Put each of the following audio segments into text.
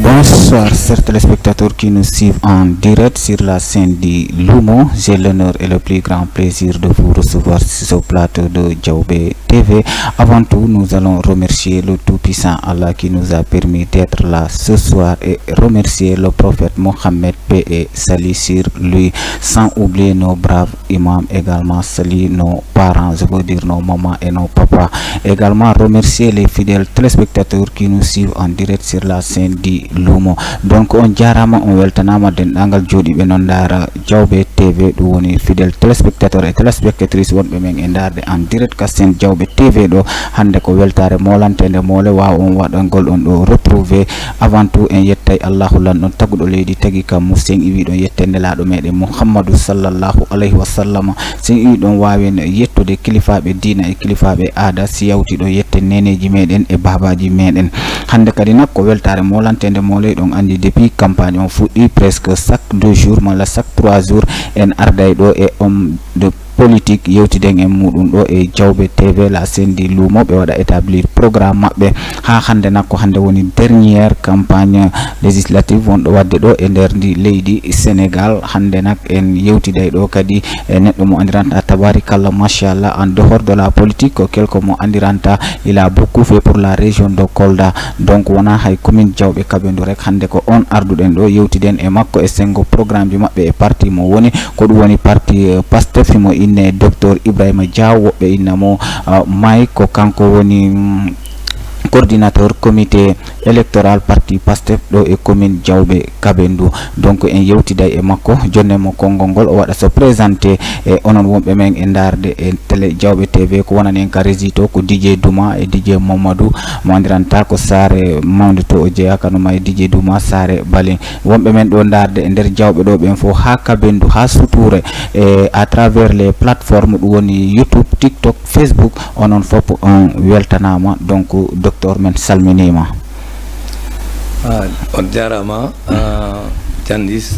Bonsoir, chers téléspectateurs qui nous suivent en direct sur la scène du Lumo. J'ai l'honneur et le plus grand plaisir de vous recevoir sur ce plateau de Diaobé TV. Avant tout, nous allons remercier le Tout-Puissant Allah qui nous a permis d'être là ce soir et remercier le prophète Mohammed, paix et salut sur lui, sans oublier nos braves imams, également salut nos parents, je veux dire nos mamans et nos papas. Également remercier les fidèles téléspectateurs qui nous suivent en direct sur la scène du Lumo. Donc on jarama on weltanama dendagal jodiɓe non dara Diaobé TV ɗum woni fidèle téléspectateur et téléspectatrice wonɓe men e darde en direct ka scène Diaobé TV ɗo hande ko weltare molantede mole wawa on waɗangol on ɗo retrouvé. Avant tout en yettay Allahu lan ɗon taguɗo leydi tagui kam mo sen iwi ɗon yette nelaɗo meɗen Muhammadou sallallahu alayhi wa sallam. sen iwi ɗon wawi yettude kilifaɓe dina e kilifaɓe aada si yawti ɗo yette neneji meɗen e babaji meɗen. Hande kadi nak ko weltare molantede mole ɗon andi depuis campagne on fuɗɗi presque chaque 2 jours mala chaque 3 jours en arday ɗo e homme de politique yewtiden en muɗum ɗo e Diaobé TV la scène du Lumo ɓe waɗa établir programme maɓɓe ha hande nakko hande woni dernière campagne législative wonɗo wadde ɗo e nder ndi leydi Sénégal. Hande nak en yewtiday ɗo kadi e neɗɗo mo andiranta tabarikallah machallah en dehors de la politique ko quelque mo andiranta il a beaucoup fait pour la région de Kolda. Donc wona hay commune Diaobé Kabendou rek hande ko on arduɗen ɗo yewtiden e makko e sengo programme ji maɓɓe e parti mo woni ko ɗum woni parti Pastef mo inne docteur Ibrahima Dia, woɓɓe innamo May ko kanko woni coordinateur comité électoral parti Pastef ɗo e commune Diaobé Kabendou. Donc en yewtiday e makko jonne mo konngol ngol o waɗa so présenté e onon wonɓe men e darde e télé Diaobé TV ko wonani en ka résito ko DJ Douma e DJ Mamadou mo andiranta ko Sare mawde to o jeeya kanuma e DJ Douma Sare Balin. Wonɓe men ɗo darde e nder Diaobé ɗo ɓen fo ha Kabendou ha Soutouré e à travers les plateformes ɗum woni YouTube, TikTok, Facebook, onon fop on weltanama. Donc docteur men salminima. On jarama Jandis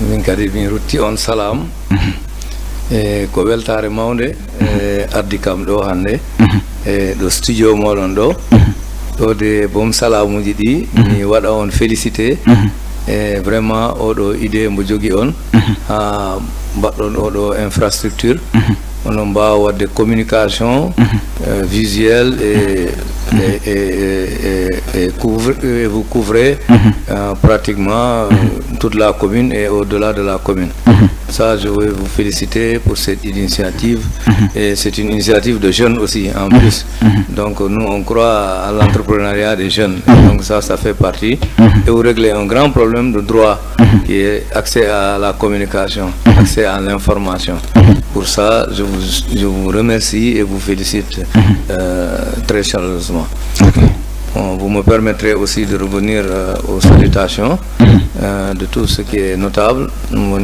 min kadi min rutti on salam e ko weltare mawde e ardi kam ɗo hande e ɗo studio moɗon ɗo de bom salamuji ɗi mi waɗa on félicité e vraiment oɗo idée mbo jogui on ha mbaɗɗon oɗo infrastructure onon mbawa wadde communication visuelle et vous couvrez pratiquement toute la commune et au-delà de la commune. Ça, je veux vous féliciter pour cette initiative. Et c'est une initiative de jeunes aussi, en plus. Donc, nous, on croit à l'entrepreneuriat des jeunes. Donc, ça fait partie. Et vous réglez un grand problème de droit qui est accès à la communication, accès à l'information. Pour ça, je vous remercie et vous félicite très chaleureusement. Bon, vous me permettrez aussi de revenir aux salutations de tout ce qui est notable. Nous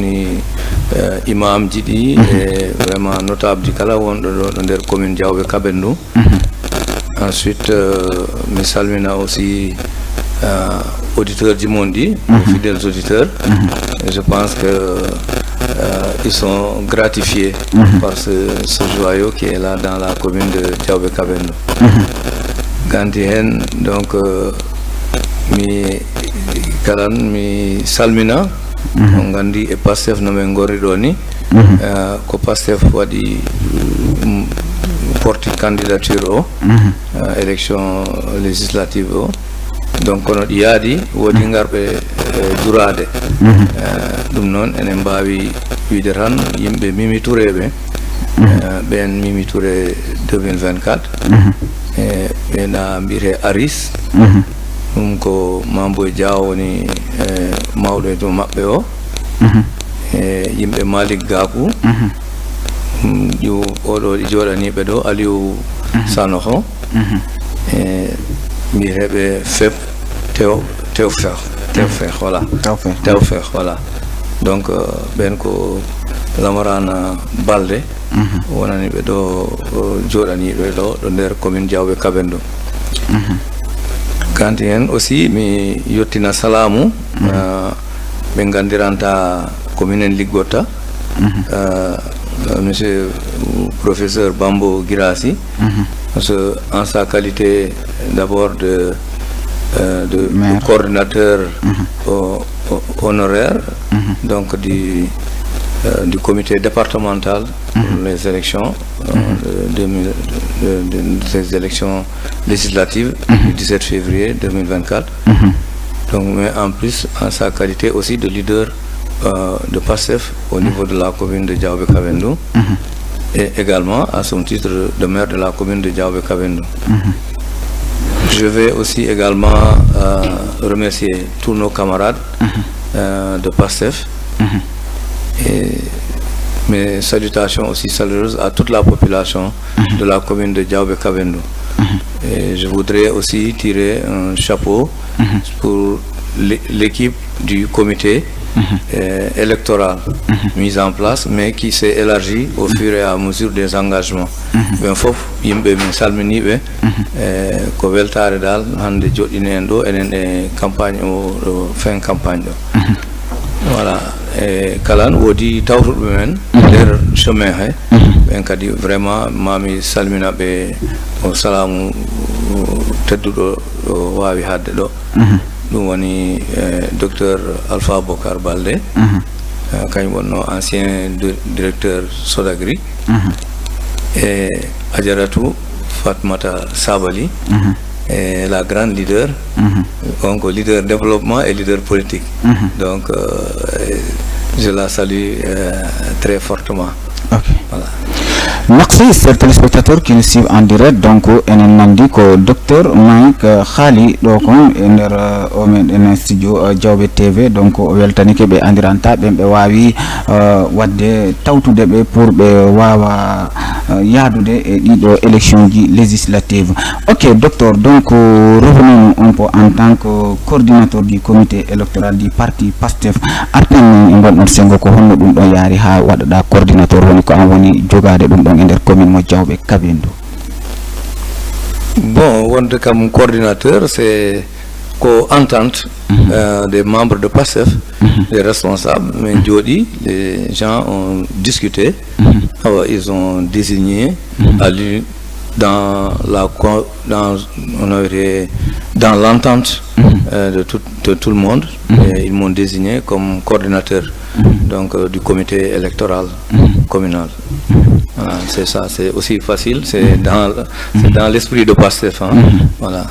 imam Didi et vraiment notable du Kala dans la commune Diaobé Kabendou. Ensuite, mes salmina aussi auditeurs du Mondi, fidèles auditeurs. Et je pense que ils sont gratifiés par ce joyau qui est là dans la commune de Diaobé Kabendou. Gantihen, donc mi salmina on gandi e Pastef no men gori ɗo ni ko Pastef waɗi porti candidature o élection législative o. Donc kono ɗi yaadi woodi ngarɓe durade ɗum noon enen mbawi wiide tan yimɓe Mimi Touré ɓen Mimi Touré 2024 ɓena mbiyete Aris ɗum ko Mamboy Dia woni mawɗo e dow maɓɓe o e yimɓe Malick Gakou ƴiw oɗo ɗi joɗaniɓe ɗo Aliou Sanoho e mbiyeteɓe FEP Tewfekh voilà Tewfekh voilà. Donc ɓen ko Lamarana Balde wonani ɓe ɗo joɗaniɓe ɗo nder commune Diaobé Kabendou. Kanti hen aussi mi yettina salamu ɓe gandiranta commune en liggotta monsieur professeur Bambo Girassi, parce que en sa qualité d'abord de de coordinateur honoraire donc du comité départemental pour les élections de ces élections législatives du 17 février 2024. Donc, mais en plus, en sa qualité aussi de leader de PASTEF au niveau de la commune de Diaobé-Kabendou et également à son titre de maire de la commune de Diaobé-Kabendou. Je vais aussi également remercier tous nos camarades de PASTEF et mes salutations aussi chaleureuses à toute la population de la commune de Diaobé-Kabendou. Et je voudrais aussi tirer un chapeau pour l'équipe du comité électoral mis en place, mais qui s'est élargi au fur et à mesure des engagements. Ben fof yimɓe min salmini ɓe ko weltare dal hande joɗɗini en ɗo enen e campagne o fin campagne ɗo. Voilà, e kala woodi tawtuɓe men nder chemin he ɓen kadi vraiment mami salmina ɓe o salamu tedduɗo o wawi hadde ɗo. Ɗum woni docteur Alpha Bocar Baldé kañum wonno ancien directeur Sodagri et Adjaratou Fatmata Sabali et la grande leader, donc leader développement et leader politique. Donc je la salue très fortement. Voilà. Merci, chers téléspectateurs qui nous suivent en direct. Donc, enen nandi ko docteur Mike Khali do kon ender o men en studio Diaobé TV. Donc o weltanike be andiranta be wawi wadde tawtude be pour be wawa yadude e dido élection ji législative. OK, docteur, donc revenons un peu en tant que coordinateur du comité électoral du parti PASTEF. Arten ngon sengo ko honno dum do yari ha wadda coordinateur woni ko an woni jogade dum dans la commune de Diaobé-Kabendou. Bon, wonde comme coordinateur, c'est co-entente des membres de PASTEF, les responsables, mais Jodi, les gens ont discuté, alors ils ont désigné à lui dans l'entente de tout le monde, et ils m'ont désigné comme coordinateur donc du comité électoral communal. Voilà, c'est ça, c'est aussi facile, c'est dans l'esprit de PASTEF. Voilà.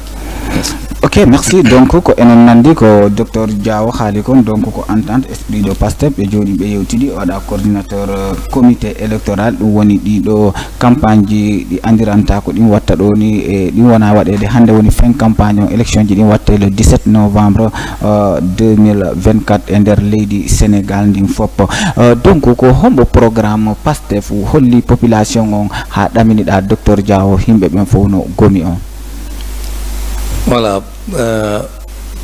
Merci. OK, merci. Donc ko enen nandi ko docteur Diaw Khali kon donc ko entente esprit de PASTEF e jodi be yewtidi wada coordinateur comité électoral dum woni dido campagne ji di andiranta ko dim watta do ni e dim wona wadede hande woni fin campagne élection ji dim watte le 17 novembre 2024 e der leydi Sénégal ndim fop. Donc ko hombo programme PASTEF holli population on ha damini da docteur Diaw himbe ben fo no gomi on. Voilà,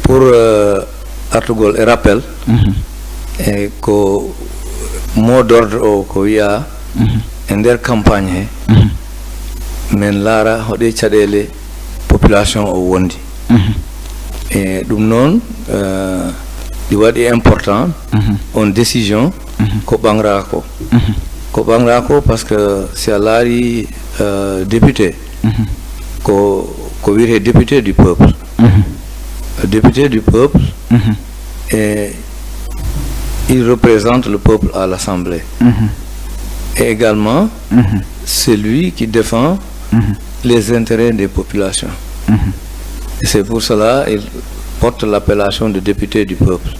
pour artigol et rappel, et que mot d'ordre ko wiya ender campagne men lara hode cadele population o wondi et dum non di wadi important on décision ko bangra ko parce que si alari député ko wire député du peuple. Député du peuple, et il représente le peuple à l'Assemblée. Et également, c'est lui qui défend les intérêts des populations. Et c'est pour cela qu'il porte l'appellation de député du peuple.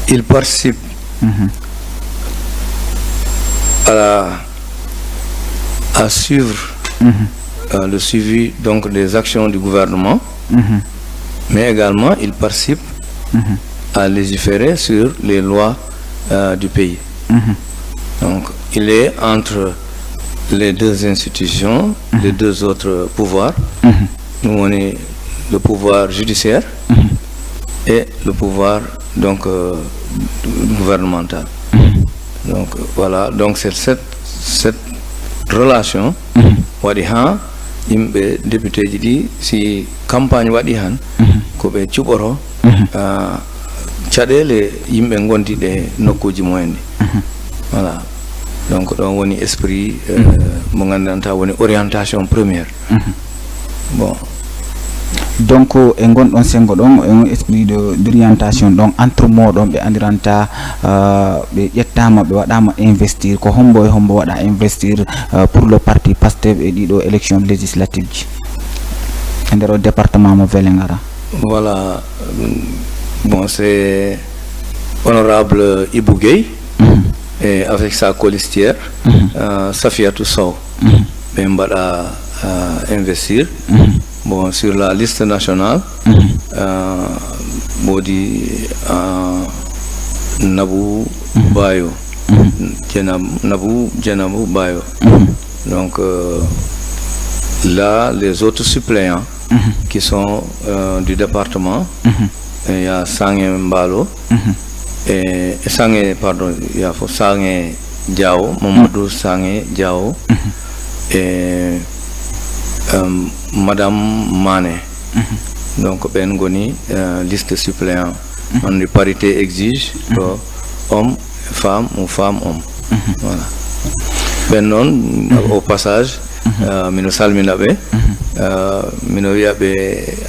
Il participe à suivre le suivi donc des actions du gouvernement, mais également il participe à légiférer sur les lois du pays. Donc il est entre les deux institutions, les deux autres pouvoirs. Nous on est le pouvoir judiciaire et le pouvoir donc gouvernemental. Donc voilà, donc c'est cette relation wadi ha yimɓe député ji ɗi si campagne waɗi han ko ɓe cuɓoro caɗele yimɓe gondiɗe nokkuji mumen ɗi. Voilà, donc ɗon woni esprit mo gandanta woni orientation première. Bon, donc e gonɗon sengo ɗon e esprit d'orientation donc entre moɗon ɓe andiranta ɓe ƴettama ɓe waɗama investir ko hombo e hombo waɗa investir pour le parti PASTEF e ɗiɗo élection législative ji e nder o département mo Vélingara. Voilà, bon, c'est honorable Ibou Gueye et avec sa colistière Safiatou Sow ben bada investir bon sur la liste nationale bodi Nabou Bayo Nabou Bayo donc là les autres suppléants qui sont du département il y a Sangé Mbalo et Sangé, pardon, il y a Sangé Diao, Mamadou Sangé Diao et Madame Mané. Donc Ben Goni, liste suppléant. On la parité exige homme, femme ou femme, homme. Voilà. Ben non, au passage, mino salminabe, mino yabe,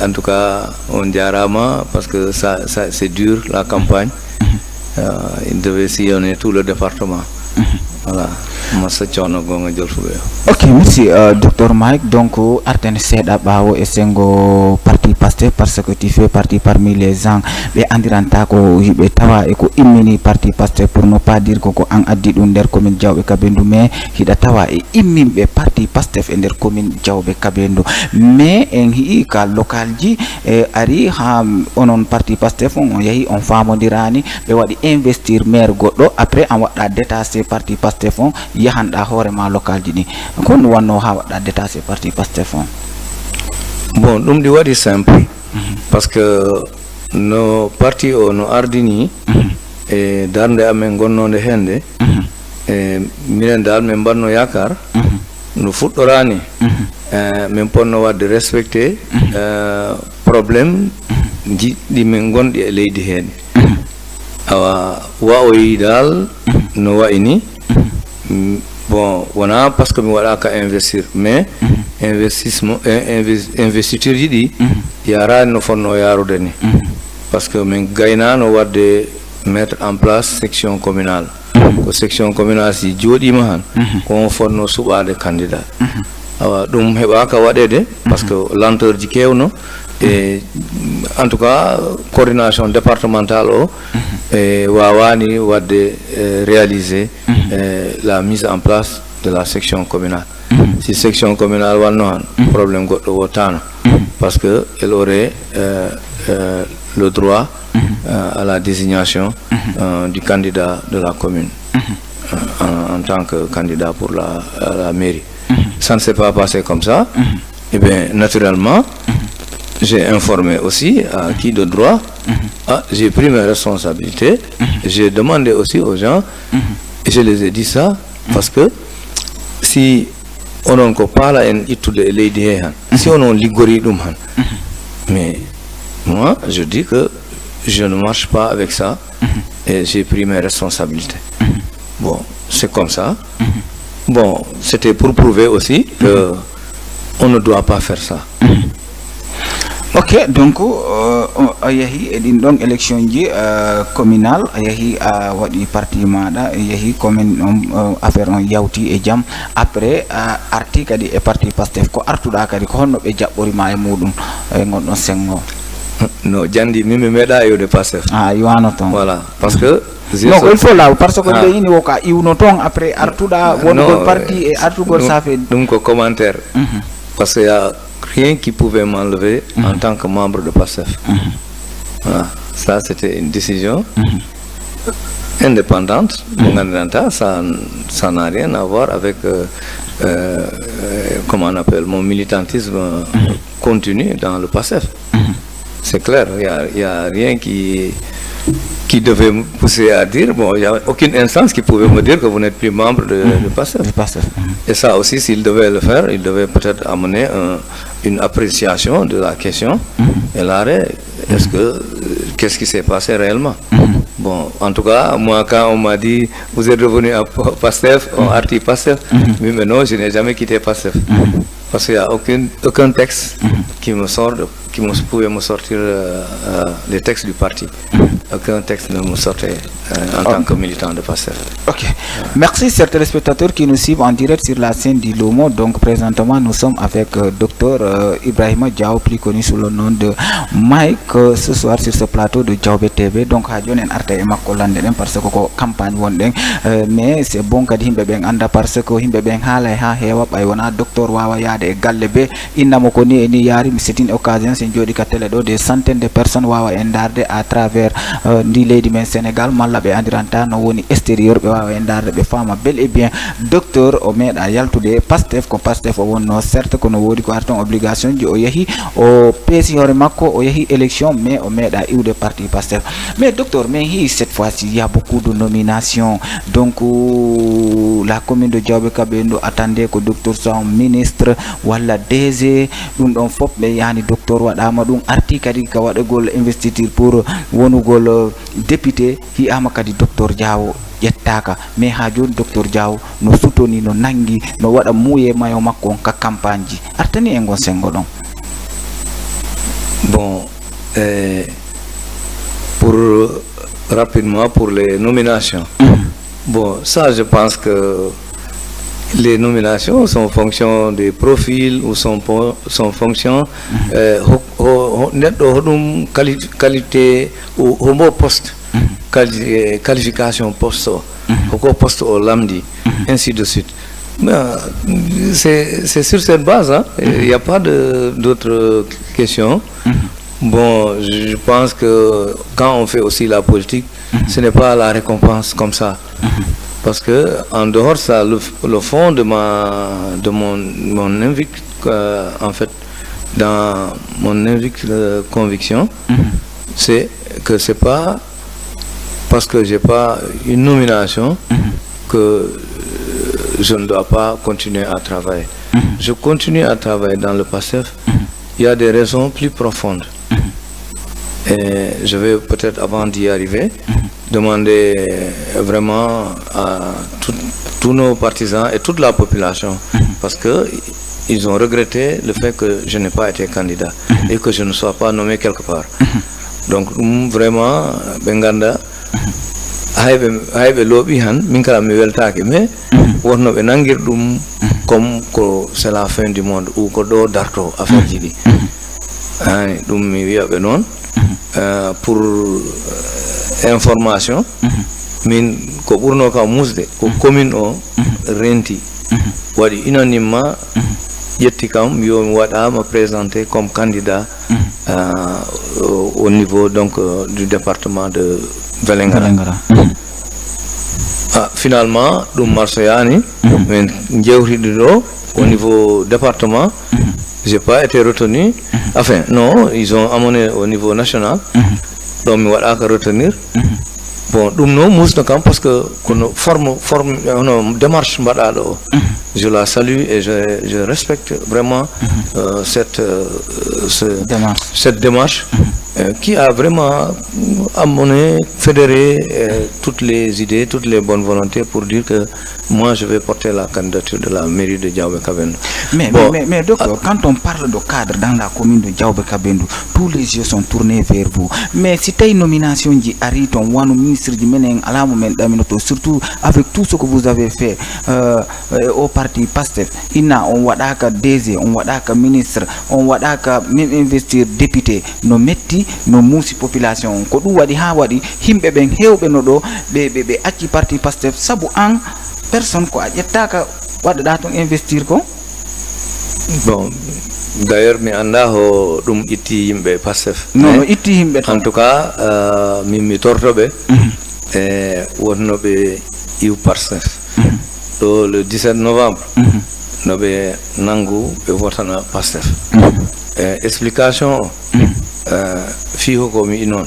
en tout cas, on diarama parce que ça c'est dur la campagne. Il devait sillonner tout le département. Voilà. Ok, merci Dr Mike. Donc Arten Seda Bao et Sengo parti PASTEF parce que tu fais partie parmi les gens be andiranta ko hibe tawa e ko immini parti PASTEF pour ne pas dire ko an addi dum der commune Diawbe Kabendu mais hida tawa e immimbe parti PASTEF e der commune Diawbe Kabendu mais en hi ka local ji ari ha onon parti PASTEF on yahi on famondirani be wadi investir maire goddo après en wada détacher parti PASTEF on yahanda horema local dini kon wanno ha wada détacher parti PASTEF on. Bon dum di wadi simple parce que no parti o no ardini e darnde amen gonnode hende e minen dal men banno yakar no fuddorani men ponno wadde respecter problème di men gondi e leydi hen awa waoyi dal no waini bon wana parce que mi waɗaka investir mais investissement investiture yiɗi yarani no fonno yarude ni parce que min gaynano wadde mettre en place section communale ko section communale si joɗima han ko fonno suɓade candidat awa ɗum heɓaka waɗede parce que lenteur ji kewno et en tout cas coordination départementale o wawani wadde réaliser la mise en place de la section communale. Si section communale wanno problème goddo wotano parce que elle aurait le droit à la désignation du candidat de la commune en tant que candidat pour la mairie. Ça ne s'est pas passé comme ça. Et bien naturellement j'ai informé aussi à qui de droit. J'ai pris mes responsabilités. J'ai demandé aussi aux gens, et je les ai dit ça, parce que si on ne parle pas si on ligori mais moi je dis que je ne marche pas avec ça et j'ai pris mes responsabilités. Bon, c'est comme ça. Bon, c'était pour prouver aussi que on ne doit pas faire ça. Ok, donc ayahi edin donc élection ji communal ayahi wadi parti mada ayahi commune affaire on yawti e jam après arti kadi e parti PASTEF ko artuda kadi ko honno be jabbori ma e mudum e gondon sengo no jandi mimi meda yo de PASTEF yiwano ton voilà parce que non il faut là parce que le ini woka iwno ton après artuda wongo parti et artugol ça fait donc commentaire parce que y a rien qui pouvait m'enlever en tant que membre de PASTEF. Voilà. Ça, c'était une décision indépendante. Ça n'a rien à voir avec, comment on appelle, mon militantisme continu dans le PASTEF. C'est clair, il n'y a rien qui devait me pousser à dire, bon, il n'y a aucune instance qui pouvait me dire que vous n'êtes plus membre de PASTEF. Et ça aussi, s'il devait le faire, il devait peut-être amener une appréciation de la question et l'arrêt. Qu'est-ce qui s'est passé réellement? Bon, en tout cas, moi, quand on m'a dit, vous êtes revenu à PASTEF, arti PASTEF, mais non, je n'ai jamais quitté PASTEF. Parce qu'il n'y a aucun texte qui me sort, qui pouvait me sortir les textes du parti. Aucun texte ne me sortait en tant que militant de PASTEF. Ok. Merci, chers téléspectateurs qui nous suivent en direct sur la scène du Lomo. Donc, présentement, nous sommes avec Dr Ibrahima Diaw, plus connu sous le nom de Mike, ce soir sur ce plateau de Diawbe TV. Donc, Hadjon en Arte et Makolande, parce que campagne wondeng, mais c'est bon que himbe ben anda parce que himbe ben hala ha hewa bay wana docteur wawa yade gallebe inna mo koni eni yari c'est une occasion c'est jodi ka tele do des centaines de personnes wawa endarde à travers ndi leydi men Sénégal malla be andiranta no woni extérieur be wawa endarde be fama bel et bien docteur o meeda yaltude Pastef ko Pastef o wonno certes kono wodi ko arton obligation ji o yehi o pesi hore makko o yehi élection mais o meeda iwde parti Pastef mais docteur mais cette fois-ci il y a beaucoup de nominations donc la commune de Diawbe Kabendo attendait que docteur soit ministre wala DG dum don fop be yani docteur wadama dum arti kadi ka wadagol investiture pour wonugol député hi ama kadi docteur Diaw yettaka mais ha joni docteur Diaw no sutoni no nangi no wada muye mayo makko ka campagne ji artani e gon sengo don bon pour rapidement pour les nominations. Bon, ça je pense que les nominations sont en fonction des profils ou sont fonction qualité ou homo poste qualification poste poste au lamdi ainsi de suite. C'est sur cette base, hein? Il n'y a pas d'autres questions. Bon, je pense que quand on fait aussi la politique, ce n'est pas la récompense comme ça. Parce que en dehors ça, le fond de mon invite, en fait, dans mon invite conviction, c'est que c'est pas parce que j'ai pas une nomination que je ne dois pas continuer à travailler. Je continue à travailler dans le PASTEF. Il y a des raisons plus profondes. Et je vais peut-être, avant d'y arriver, demander vraiment à tous nos partisans et toute la population, parce que ils ont regretté le fait que je n'ai pas été candidat et que je ne sois pas nommé quelque part. Donc vraiment, Benganda, haybe lobi han min kala mi weltake mais wonno be nangir dum comme ko c'est la fin du monde ou ko do darto affaire jidi ani dum mi wiya be non pour information min ko burno ka musde ko commune o renti wadi unanimement yetti kam yo mi wada me présenter comme candidat au niveau donc du département de Vélingara. Finalement, dum marsoyani men jewrido au niveau département, j'ai pas été retenu. Enfin, non, ils ont amené au niveau national. Donc mi wada ka retenir. Bon, dum no musna kam parce que kono forme démarche mbadado. Je la salue et je respecte vraiment cette démarche qui a vraiment amené, fédéré toutes les idées, toutes les bonnes volontés pour dire que moi je vais porter la candidature de la mairie de Diawbe Kabendo. Mais docteur, quand on parle de cadre dans la commune de Diawbe Kabendo, tous les yeux sont tournés vers vous. Mais si tu as une nomination qui arrive, on voit nos ministres du Méneng à la moment d'Aminoto, surtout avec tout ce que vous avez fait au parti PASTEF, on voit que DG, on voit que ministre, on voit que même investir député, nos métiers, nos mousi population, ko du wadi ha wadi himbe ben hewbe no do be acci parti PASTEF sabu an personne ko ajetta ka wada ton investir ko. Bon, d'ailleurs mi anda ho dum itti yimbe PASTEF. Non, itti yimbe en tout cas mi tortobe wonno be iw PASTEF. Do le 17 novembre no be nangu be votana PASTEF. Explication fiho komi inon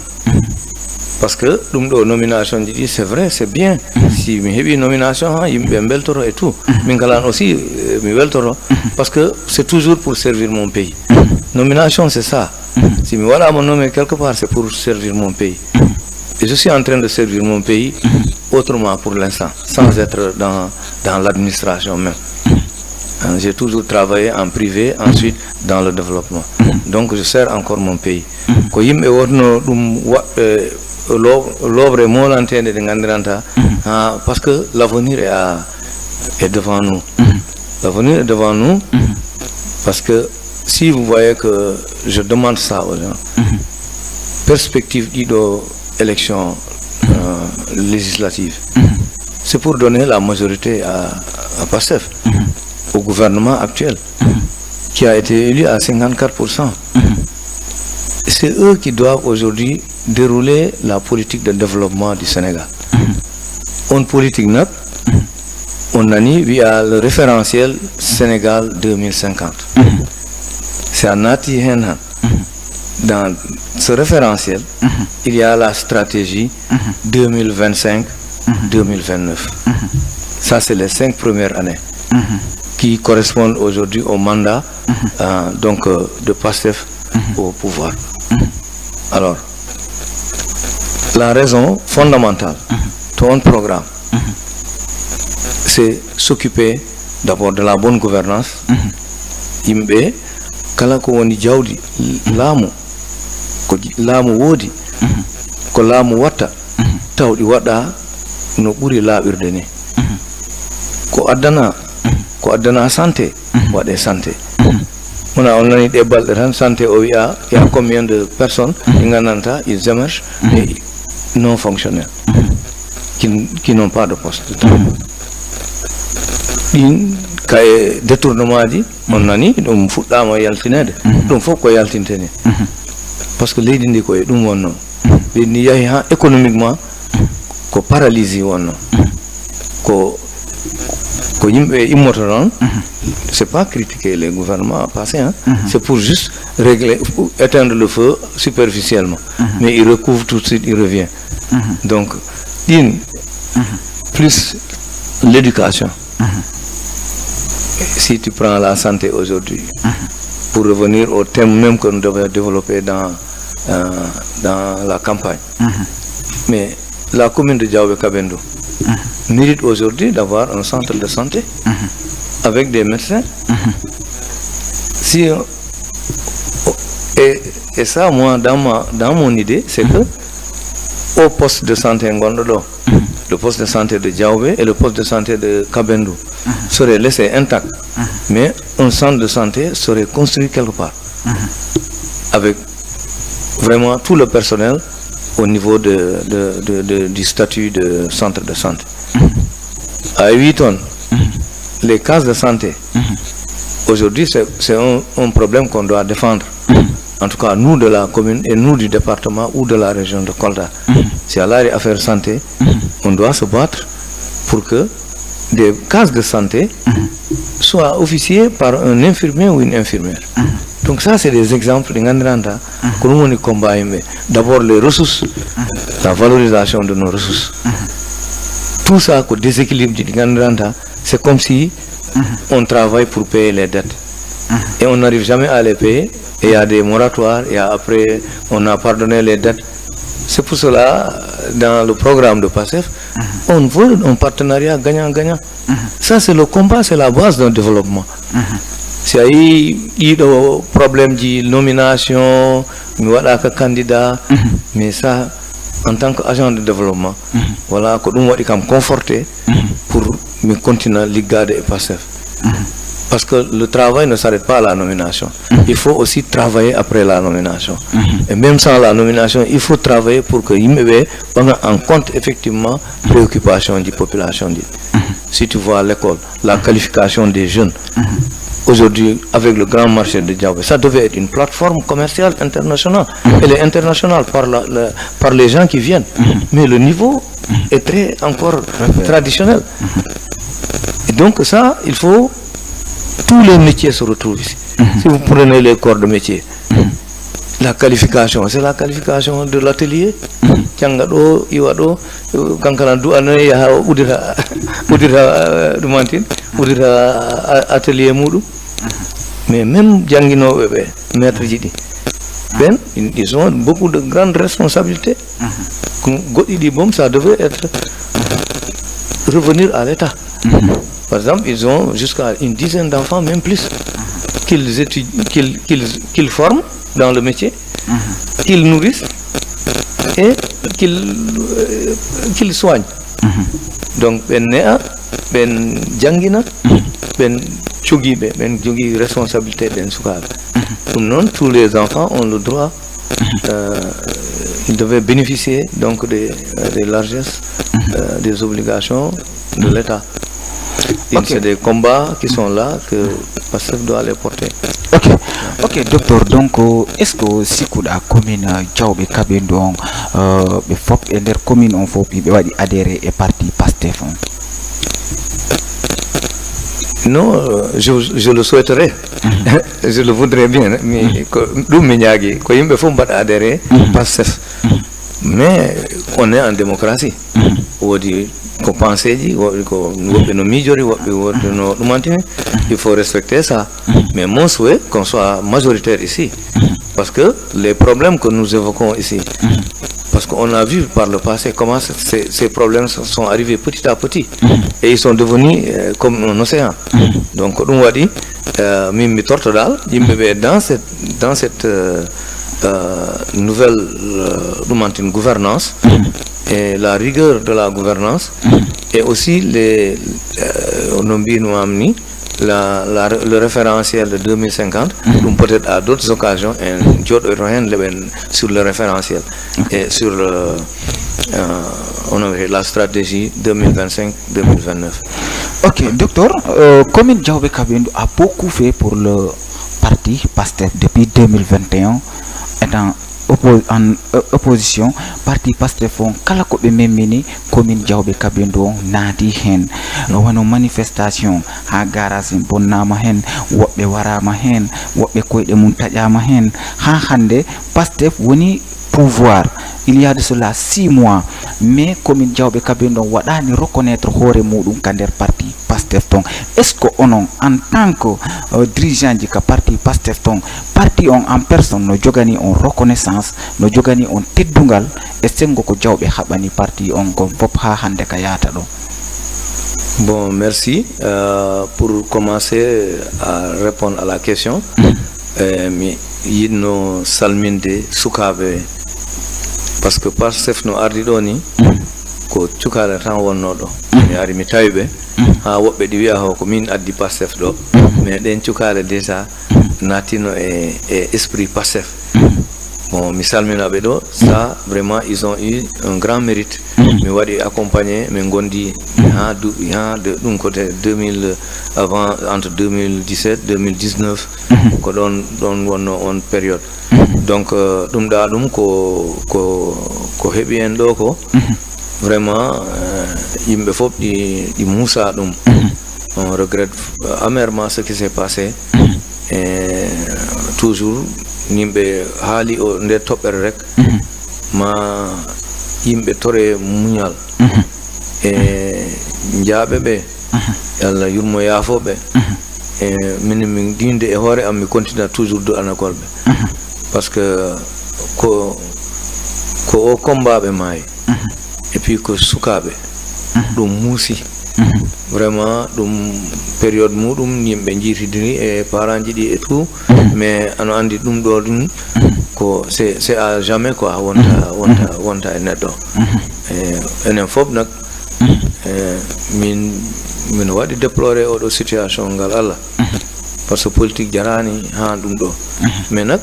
parce que dum do nomination dit c'est vrai, c'est bien si mi hebi nomination yimbe beltoro et tout min kala aussi mi beltoro parce que c'est toujours pour servir mon pays. Nomination c'est ça, si mi voilà mon nommé quelque part c'est pour servir mon pays et je suis en train de servir mon pays autrement pour l'instant sans être dans l'administration même. J'ai toujours travaillé en privé, ensuite dans le développement. Donc je sers encore mon pays. Ko yimɓe wonno ɗum l'obre molantede de gandiranta parce que l'avenir est devant nous. L'avenir est devant nous parce que si vous voyez que je demande ça aux gens, perspective d'idée élection législative, c'est pour donner la majorité à PASTEF, au gouvernement actuel, qui a été élu à 54%. C'est eux qui doivent aujourd'hui dérouler la politique de développement du Sénégal. Une politique neutre, on a dit via le référentiel Sénégal 2050. C'est un Nati Henhan. Dans ce référentiel, il y a la stratégie 2025-2029. Ça, c'est les 5 premières années qui correspondent aujourd'hui au mandat donc, de PASTEF au pouvoir. Alors, la raison fondamentale de ton programme, c'est s'occuper d'abord de la bonne gouvernance. Imbe, kala ko woni jawdi laamu woodi ko laamu watta tawɗi waɗa no ɓuri laaɓirde ni ko addana santé waɗe santé wona on nani ɗe balɗe tan santé o wiya y a combien de personnes ɗi gandanta ils émergent mais non fonctionnels qui n'ont pas de poste de travail ɗin kaye détournement ji on nani ɗum fuɗɗama yaltinede ɗum fof ko yaltinte ni parce que leydi ndi koye ɗum wonno leydi ndi yahi ha économiquement ko paralysie wonno ko yimɓe immoto noon c'est pas critiquer les gouvernements passés c'est pour juste régler éteindre le feu superficiellement mais il recouvre tout de suite, il revient donc ɗin plus l'éducation. Si tu prends la santé aujourd'hui, pour revenir au thème même que nous devons développer dans la campagne, mais la commune de Diaobé-Kabendo mérite aujourd'hui d'avoir un centre de santé avec des médecins. Si, et ça, moi, dans mon idée, c'est que au poste de santé Ngondo, le poste de santé de Diaobé et le poste de santé de Kabendo seraient laissés intacts, mais un centre de santé serait construit quelque part avec vraiment tout le personnel au niveau du statut de centre de santé. À 8 tonnes, les cases de santé, aujourd'hui c'est un problème qu'on doit défendre. En tout cas, nous de la commune et nous du département ou de la région de Kolda. C'est à l'area affaires santé, on doit se battre pour que des cases de santé soient officiées par un infirmier ou une infirmière. Donc ça, c'est des exemples de Ngandranda que nous combat. D'abord les ressources, la valorisation de nos ressources. Tout ça, le déséquilibre de Ngandranda, c'est comme si on travaille pour payer les dettes. Et on n'arrive jamais à les payer. Et il y a des moratoires, et après on a pardonné les dettes. C'est pour cela, dans le programme de PASTEF, on veut un partenariat gagnant-gagnant. Ça, c'est le combat, c'est la base d'un développement. S'il y a eu problème de nomination, candidat, mais ça, en tant qu'agent de développement, voilà, que nous sommes confortés pour continuer à garder PASTEF. Parce que le travail ne s'arrête pas à la nomination. Il faut aussi travailler après la nomination. Et même sans la nomination, il faut travailler pour que l'IMB prenne en compte effectivement les préoccupations des populations. Si tu vois à l'école, la qualification des jeunes, aujourd'hui, avec le grand marché de Diaobé, ça devait être une plateforme commerciale internationale. Elle est internationale par les gens qui viennent. Mais le niveau est très encore traditionnel. Et donc ça, il faut... Tous les métiers se retrouvent ici. Si vous prenez les corps de métier, la qualification, c'est la qualification de l'atelier. Tiangado, Iwado, Kankanadu, Anaya, Udira, Rumantin, Udira, atelier Moudou. Mais même Djangino, maître Jidi, ils ont beaucoup de grandes responsabilités. Ça devait être revenir à l'État. Par exemple, ils ont jusqu'à une dizaine d'enfants, même plus, qu'ils forment dans le métier, qu'ils nourrissent et qu'ils soignent. Donc, ben jangina, ben chugibe, ben jogi responsabilité ben sukabe. Non, tous les enfants ont le droit, ils devaient bénéficier donc des largesses, des obligations de l'État. C'est des combats qui sont là que PASTEF doit les porter. Ok, docteur, donc est-ce que si la commune Diaobé Kabindou et les communes ont adhéré et parti PASTEF? Non, je le souhaiterais. Je le voudrais bien, mais il faut adhérer PASTEF. Mais on est en démocratie. Il faut respecter ça. Mais mon souhait qu'on soit majoritaire ici. Parce que les problèmes que nous évoquons ici, parce qu'on a vu par le passé comment ces problèmes sont arrivés petit à petit. Et ils sont devenus comme un océan. Donc, on va dire, dans cette nouvelle gouvernance, et la rigueur de la gouvernance, et aussi le référentiel de 2050, peut-être à d'autres occasions, sur le référentiel et sur la stratégie 2025-2029. Ok, docteur, commune Diaobé Kabindou a beaucoup fait pour le parti PASTEF depuis 2021, étant en opposition. Parti PASTEF on kala ko be memini commune Diaobé Kabindou naati hen wano manifestation ha garage bonnama hen wobbe warama hen wobbe koyde mun tajama hen ha hande PASTEF woni pouvoir. Il y a de cela 6 mois, mais commune Diaobé Kabindou wadani reconnaître hore mudum kander parti PASTEF ton. Est-ce que on en tant que dirigeant du parti PASTEF ton parti en personne no jogani on reconnaissance no jogani on teddungal e sengo ko Diaobé habani parti on ko fop ha hande ka yata do? Bon, merci. Pour commencer à répondre à la question, mi yidno salminde sukabe parce que PASTEF no ardi do ni ko cukale tan wonno do mi ari mi tawibe ha wobbe di wi'a ko min addi PASTEF do mais den cukale déjà natino e esprit PASTEF. Bon, mi salminabe do, ça vraiment ils ont eu un grand mérite. Mi wadi accompagné mais gondi de côté 2000 avant entre 2017 2019 ko don wonno on période. Donc dum da dum ko hebi en do ko vraiment yimbe fop di Moussa dum. On regrette amèrement ce qui s'est passé et toujours nimbe hali o nde toɓɓere rek ma yimɓe tore muñal e njaaɓe ɓe Allah yurmo yaafoɓe e min dinde e hoore am mi continue toujours do anagol ɓe parce que ko o combaɓe maayi et puis ko sukaɓe ɗum muusi vraiment ɗum période muɗum yimɓe jiitidini e parents ji ɗi et tout mais ano andi ɗum ɗo ɗum ko c'est à jamais quoi wonta e neɗɗo enen fof nak min waɗi déploré oɗo situation ngal Allah par ce politique jarani ha ɗum ɗo mais nak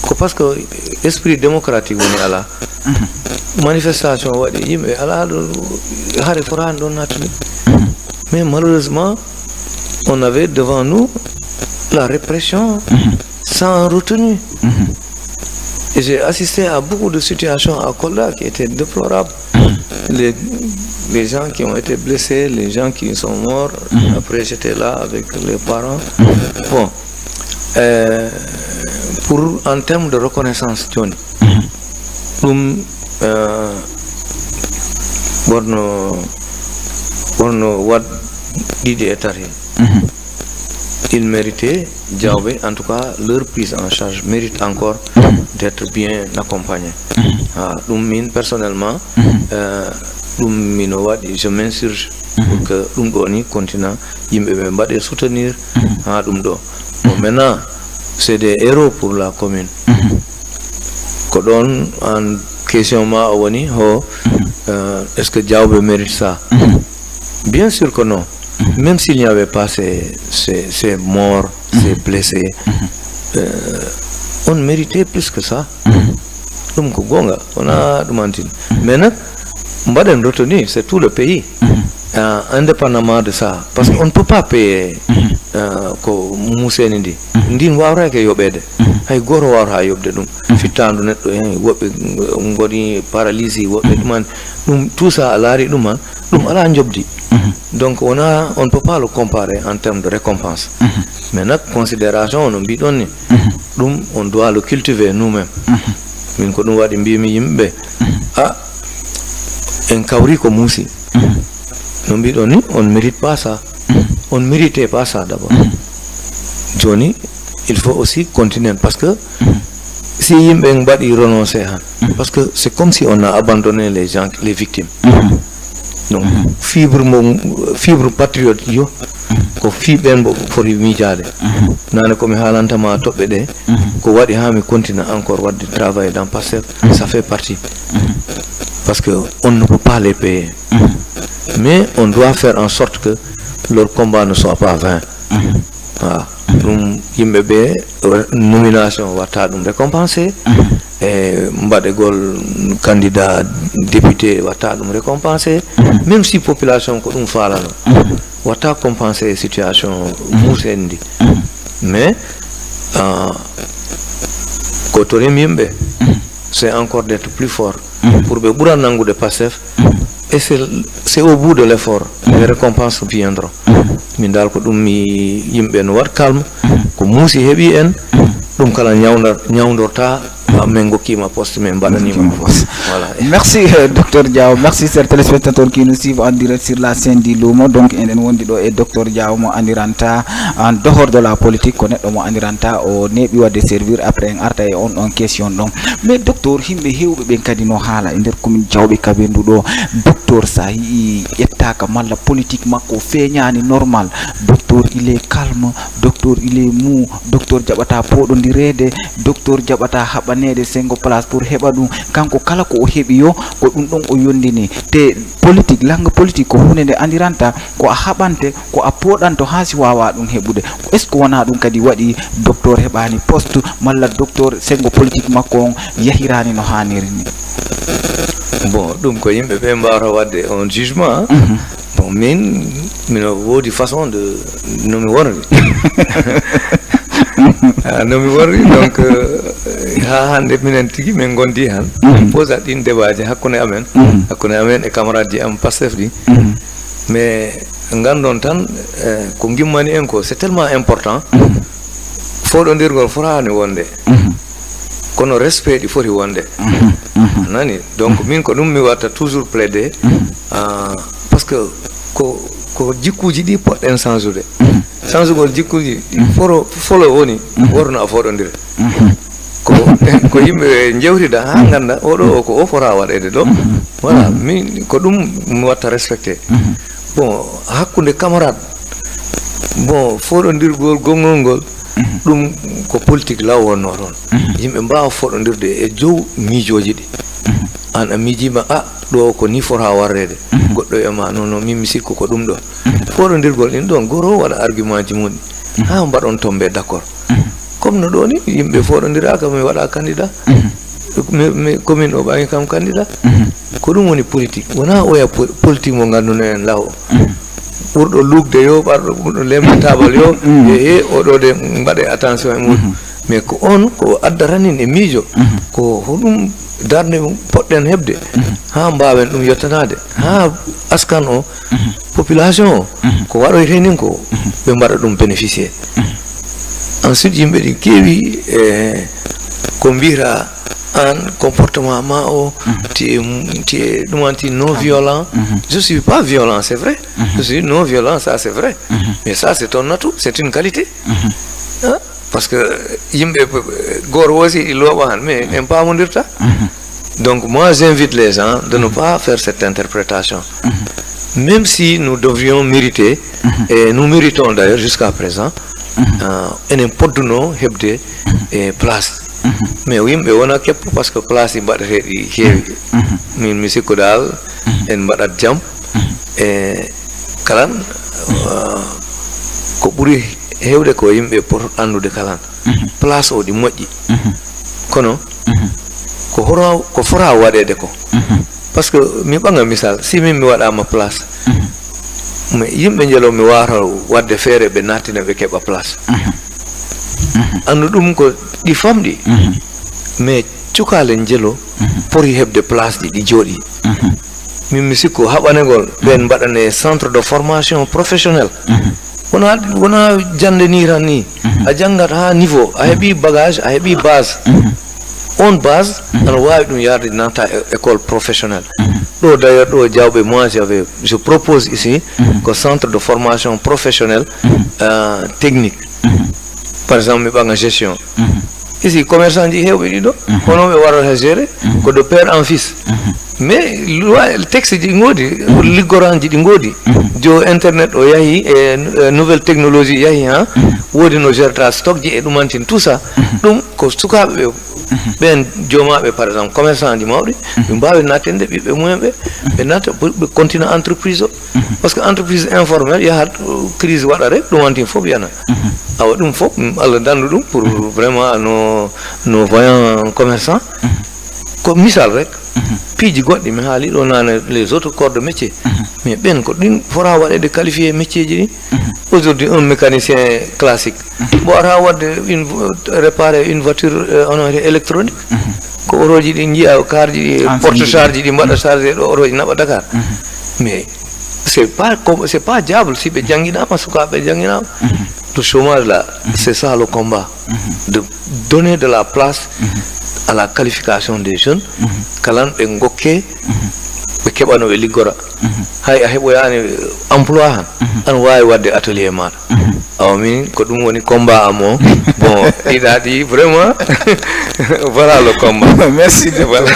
ko parce que esprit démocratique woni ala manifestation waɗi yimɓe ala ɗo hare forani ɗon nattude mais malheureusement on avait devant nous la répression sans retenue et j'ai assisté à beaucoup de situations à Kolda qui étaient déplorables. Les gens qui ont été blessés, les gens qui sont morts. Après j'étais là avec les parents. Bon, pour en termes de reconnaissance Johnny borno wat didi etari ils méritaient Diaobé, en tout cas leur prise en charge mérite encore d'être bien accompagnée. Personnellement je m'insurge pour que ɗum ɗo ni continue yimɓe ɓe mbaɗe soutenir ha ɗum ɗo. Maintenant c'est des héros pour la commune. Ko ɗon en question ma o woni ho est-ce que Diaobé mérite ça? Bien sûr que non. Même s'il n'y avait pas ces morts, ces blessés, on méritait plus que ça. Donc, on a demandé. Maintenant, on va retenir, c'est tout le pays, indépendamment de ça. Parce qu'on ne peut pas payer ko Moussénindi. Ndin wawra ke yobede. Hay goro wawra yobde dum. Fitandu neddo en wobbe ngoni paralysie wobbe dum tout ça alari dum ala njobdi. Donc on ne peut pas le comparer en termes de récompense. Mais notre considération on bidon on doit le cultiver nous-mêmes. Min ko dum wadi mbimi yimbe en kawri ko musi. No bidon ni on ne mérite pas ça. On ne méritait pas ça d'abord. Johnny, il faut aussi continuer parce que si yimbe ngadi renoncer parce que c'est comme si on a abandonné les gens, les victimes. Donc fibre patriote yo ko fiben bo fori mijaade nana ko mi halanta ma tobbe de ko wadi ha mi continue encore wadde travailler dans Pastef, ça fait partie parce que on ne peut pas les payer mais on doit faire en sorte que leur combat ne soit pas vain. Yimbe be nomination wata dum récompensé et mbade gol candidat député wata dum récompensé même si population ko dum falano wata compenser situation musendi mais ko to remimbe c'est encore d'être plus fort pour be buran nangude Pastef et c'est au bout de l'effort les récompenses viendront. Mindal ko dum mi yimbe no wat calme ko musi hebi en dum kala nyawndorta mengo kima poste men badani ma poste. Voilà. Merci docteur Diaw, merci chers téléspectateurs qui nous suivent en direct sur la scène du Lumo. Donc enen wondi do e docteur Diaw mo andiranta en dehors de la politique ko neddo mo andiranta o nebi wadde servir après en arta e on question donc mais docteur himbe hewbe ben kadi no hala e der commune Diawbe Kabendu do docteur sahi ettaka malla politique makko feñani normal docteur il est calme docteur il est mou docteur jabata podondirede docteur jabata habanede sengo place pour heba dum kanko kala ko o hebi yo ko dum don o yondini te politique langue politique ko hunde andiranta ko a habante ko a podanto hasi wawa dum hebude est ce que wana dum kadi wadi docteur hebani poste malla docteur sengo politique makko yahirani no haniri ni. Bon donc ko yimbe be mbara wadde on jugement bon min wodi façon de no mi worri no mi worri donc ha hande minen tigi men gondi han posa din débat hakkunde amen e camarade am Pastef di mais ngandon tan ko gimmani en ko c'est tellement important fodondirgol forani wonde kono respect di foti wonde nani donc min ko dum mi watta toujours plaider parce que ko jikkuji di podden changer changegol jikkuji folo woni worno fodondire ko yimbe njewrida ha ganda odo ko o fora wadede do voilà min ko dum mi watta respecter bon hakkunde camarade bon fodondirgol gongolgol dum ko politique law wonno don yimbe mbaaw fodondirde e jow miijoji di an amijima do ko ni fora warrede goddo e ma non mi misikko ko dum do fodondirgol din don goro wada argument ji mun ha mbadon tombe d'accord comme no do ni yimbe fodondiraka mi wada candidat mi commune o baangi kam candidat ko dum woni politique wona o ya politique mo ganduno en law burdo lugde yo bardo burdo lemtabal yo e odo de mbade attention e mudum mais ko on ko addaranin e miijo ko hodum darne podden hebde ha mbaawen dum yottanade ha askan o population ko wado renin ko be mbada dum bénéficier ensuite yimbe di kewi ko mbira un comportement mao tu es non violent. Je suis pas violent, c'est vrai. Je suis non violent, ça c'est vrai. Mais ça c'est ton atout, c'est une qualité. Parce que yimbe gor wosi iloba han mais n'aime pas mondirta. Donc moi j'invite les gens de ne pas faire cette interprétation. Même si nous devrions mériter, et nous méritons d'ailleurs jusqu'à présent, enen podduno hebde e place. Mais oui, mais on a keppu parce que place yi mbaɗete ɗi heewi. Min mi sikku dal en mbaɗat jam e kalan ko ɓuri hewde ko yimɓe poto andude kalan place o ɗi moƴƴi kono ko fota waɗede ko parce que mi ɓanga misal si min mi waɗama place mais yimɓe jelo mi wata wadde feere ɓe nattina ɓe keɓa place andu ɗum ko ɗi famɗi mais cukale jelo pori heɓde place ɗi jooɗi min mi sikku haɓanegol ɓen mbaɗane centre de formation professionnel wona jande ni tan ni a janggat ha niveau a heɓi bagage a heɓi base on base ana wawi ɗum yarde nata école professionnelle ɗo d'ailleurs ɗo Diawɓe moi je propose ici que centre de formation professionnelle technique par exemple mi ɓanga gestion ici commerçant ji hewɓe ɗiɗo hono ɓe warata gérer ko de père en fils mais loi texte ji ngoodi liggoranji ɗi ngoodi jo internet o yahi e nouvelle technologie yahi ha woodi no gérata stock ji e ɗumantin tout ça ɗum ko sukaɓe ɓe ɓen jomaɓe par exemple commerçant ji mawɗi ɓe mbawi nattinde ɓiɓɓe mumen ɓe natta ɓe continue entreprise o par ce que entreprise informelle yahat crise waɗa rek ɗumantin fof yana awa ɗum fof Allah dandu ɗum pour vraiment no voyant commerçant ko misal rek piiji goɗɗi mi haali ɗo nane les autres corps de métier mais ɓen ko ɗin fota waɗede qualifié métier ji ɗi aujourd'hui un mécanicien classique bo ata wadde réparer une voiture électronique ko oroji ɗi jiiya carji ɗi porte charge ji ɗi mbaɗa chargé ɗo oroji naɓa Dakar mais c'est pas diable si ɓe jangguinama sukaɓe jangguinama le chômage là c'est ça le combat de donner de la place à la qualification des jeunes kalan ɓe gokke ɓe keɓano ɓe liggora hay a heɓoyani emploi han an wawi wadde atelier maɗa awa min ko ɗum woni combat am o bon ɗiɗaɗi vraiment voilà le combat. Merci voilà.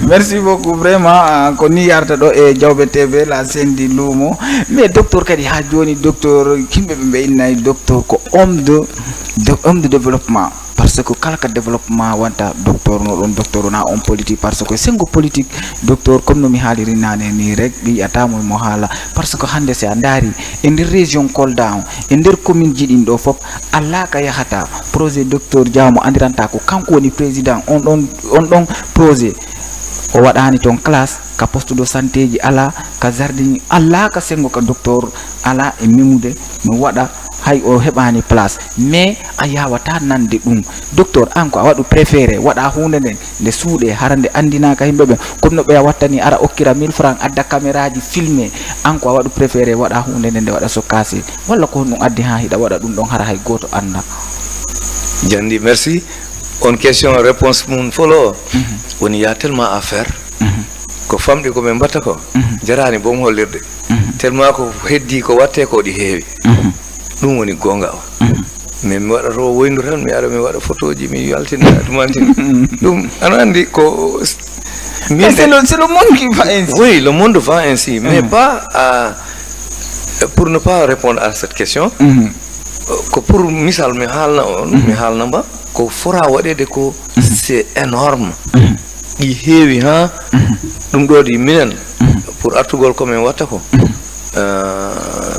Merci beaucoup vraiment ko ni yarta ɗo e Diawɓe TV la scène du luumo mais docteur kadi ha joni docteur kimɓe ɓe mbeynayi docteur ko homme de développement parce que kala ka développement wanta docteur no ɗon docteur na on politique parce que sengo politique docteur comme no mi haaliri nane ni rek ɓiyatamo mo haala parce que hande si a daari e nder région Kolda o e nder commune ji ɗin ɗo fof alla ka yahata projet docteur Dia mo andiranta ko kanko woni président on ɗon projet o waɗani ton classe ka poste de santé ji ala ka jardin alla ka sengo ka docteur ala e memude mi waɗa hay o heɓani place mais a yawata nande ɗum docteur an ko a waɗu préféré waɗa hunde nden nde suuɗe harande andinaka yimɓeɓe comme no ɓeya wattani ara okkira 1000 francs adda caméra ji filmé an ko a waɗu préféré waɗa hunde nden nde waɗa sokkasi walla ko ɗum addi ha hiɗa waɗa ɗum ɗon hara hay goto anda jandi merci on question réponse mum folo woni ya tellement à faire ko famɗi ko ɓe mbatta ko jarani boom hollirde tellement ko heddi ko watte ko ɗi heewi ɗum woni gonga o mais mi waɗa to woyndu tan mi ara mi waɗa photo ji mi yaltina tumantin ɗum ana andi ko c'est le monde qui va ainsi. Oui, le monde va ainsi mais pas pour ne pas répondre à cette question ko pour misal mi haalna on mi haalna mba ko fora waɗede ko c'est énorme ɗi heewi ha ɗum ɗo ɗi minen pour artugol komin watta ko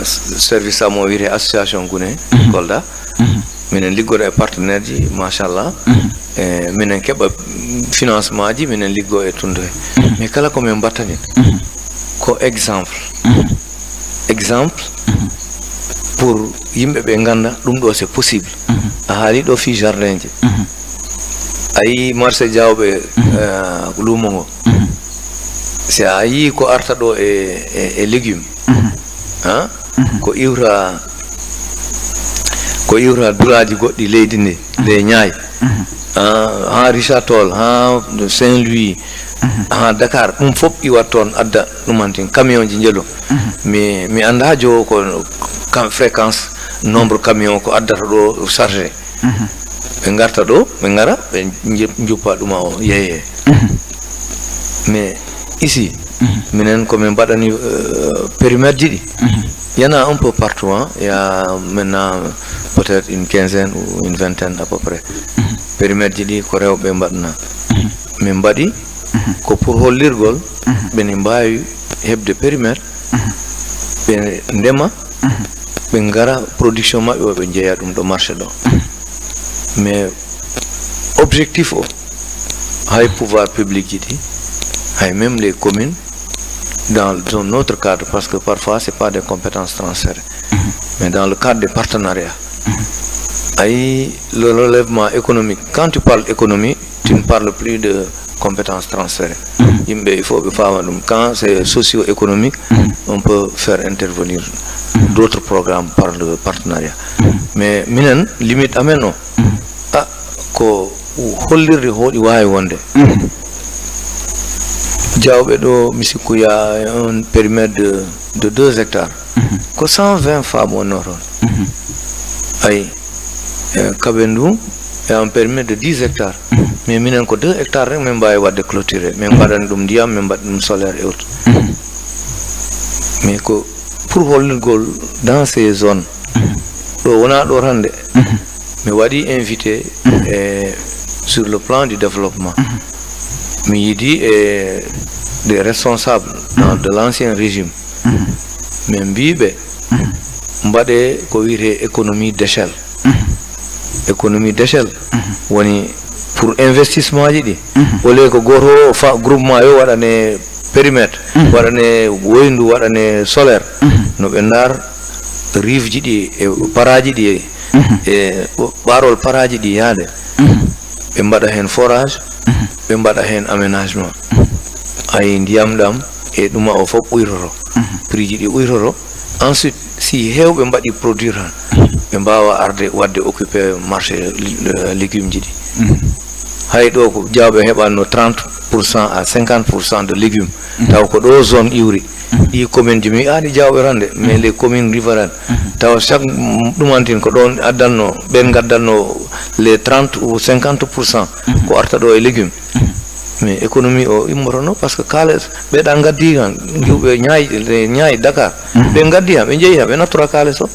service amo wiyete association Gune Kolda minen liggoɗo e partenaire ji machallah e minen keɓa financement ji minen liggo e tundu he mais kala komin mbattani ko exemple pour yimɓe ɓe ganda ɗum ɗo c'est possible a haali ɗo fi jardin ji ayi marché Diawɓe luumo ngo si a yi ko arta ɗo e légume ko iwra duraji goɗɗi leydi ndi le Niay ha Richard Toll ha Saint-Louis ha Dakar ɗum fof iwat toon adda ɗumantin camion ji jelo mi anda jo ko fréquence nombre camion ko addata ɗo chargé ɓe garta ɗo ɓe gara ɓe juppa ɗuma o yeye mais ici minen comme badani périmètre didi il y en a un peu partout hein. Il y a maintenant peut-être une quinzaine ou une vingtaine à peu près périmètre didi ko rewbe badna mais badi ko pour hollirgol ben mbawi hebde périmètre ben ndema be ngara production mabbe be jeeya dum do marché do mais objectif o hay pouvoir public dit hay même les communes dans un autre cadre parce que parfois c'est pas des compétences transférées mais dans le cadre des partenariats ay le relèvement économique quand tu parles économie tu ne parles plus de compétences transférées il faut quand c'est socio-économique on peut faire intervenir d'autres programmes par le partenariat mais minen limite ameno ko hollirde hoodi wawi wonde jawbe do misikuya un périmètre de 2 hectares ko 120 femmes honoron ay kabendu et un périmètre de 10 hectares mais minen ko 2 hectares rek men bawi wadde clôturer men badan dum ndiyam men bad dum solaire et autres mais ko pour hollirgol dans ces zones do wona do rande mais wadi invité sur le plan du développement mais il dit des responsables de l'ancien régime mais bibe mbade ko wiite économie d'échelle woni pour investissement ji wole ko goto groupement yo wadane périmètre wadane woyndu wadane solaire no be ndar rive ji di e paraji di e barol paraji di yaade be mbada hen forage be mbada hen aménagement ay ndiyam dam e duma o fop uyroro prix ji di uyroro ensuite si hewbe mbadi produire be mbawa arde wadde occuper marché légumes ji di hay do ko jawbe hebanno 30% à 50% de légumes taw ko do zone iwri i commune jimi ani jawbe rande mais les communes riveraines taw chaque dumantin ko don addanno ben gaddanno les 30 ou 50% ko arta do e légumes mais économie o immorono parce que kales be da gaddi gan jube nyaay Dakar be gaddi ha be jeeyi ha be natura kales o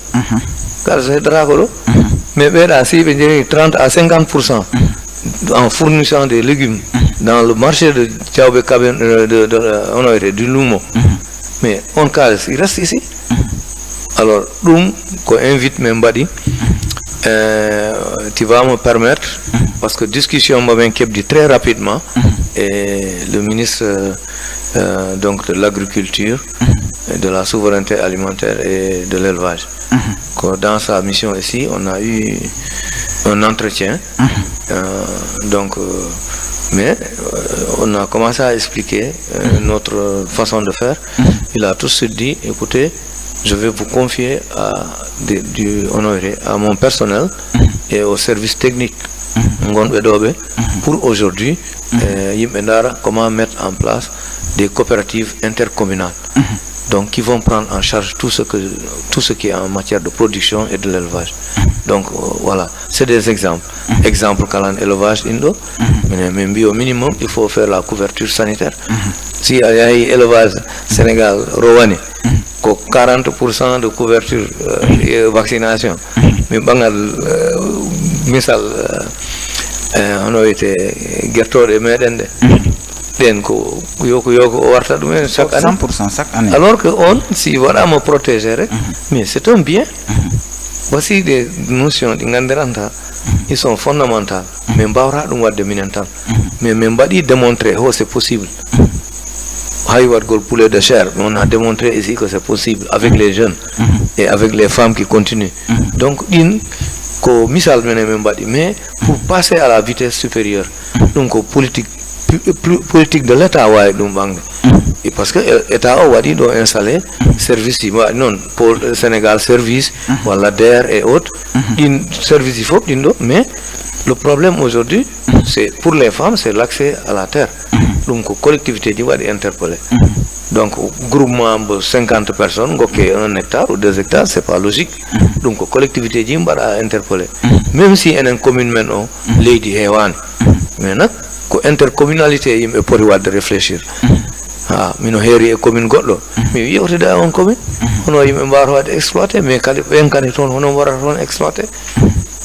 kales hedra ko do mais be da si be jeeyi 30 à 50% en fournissant des légumes dans le marché de Diaobé Kaben du Lumo mais on kales il reste ici alors dum ko invite membadi tu vas me permettre parce que discussion m'a bien dit très rapidement et le ministre donc de l'agriculture de la souveraineté alimentaire et de l'élevage dans sa mission ici on a eu un entretien donc mais on a commencé à expliquer notre façon de faire il a tout de suite dit écoutez je vais vous confier à mon personnel et au service technique pour aujourd'hui comment mettre en place des coopératives intercommunales donc qui vont prendre en charge tout ce qui est en matière de production et de l'élevage donc voilà c'est des exemples qu'à l'élevage indo mais au minimum il faut faire la couverture sanitaire si il y a élevage Sénégal Rowani 40% de couverture et vaccination mais bangal misal on a été gertode meden den ko yoko warta dum chaque année 100% chaque année alors que on si voilà me protéger mais c'est un bien voici des notions d'inganderanta ils sont fondamentales mais mbawra dum wadde minental mais mbadi démontrer c'est possible Hayward Gold poulet de chair, on a démontré ici que c'est possible avec les jeunes et avec les femmes qui continuent. Donc, mais pour passer à la vitesse supérieure, donc politique de l'État, et parce que l'État doit installer service, non, pour le Sénégal, service, la DER et autres, service il faut, mais le problème aujourd'hui, c'est pour les femmes, c'est l'accès à la terre. Donc, collectivité doit être interpellée. Donc, groupement de 50 personnes, 1 hectare ou 2 hectares, c'est pas logique. Donc, collectivité doit être interpellée. Même si il y a une commune maintenant, Lady Hewan, maintenant, ko intercommunalité yimɓe poti wadde réfléchir ha mino heeri e commune goɗɗo mi yewtida on commune hono yimɓe mbawata wadde exploité mais kadi ɓen kadi toon hono mbarata toon exploité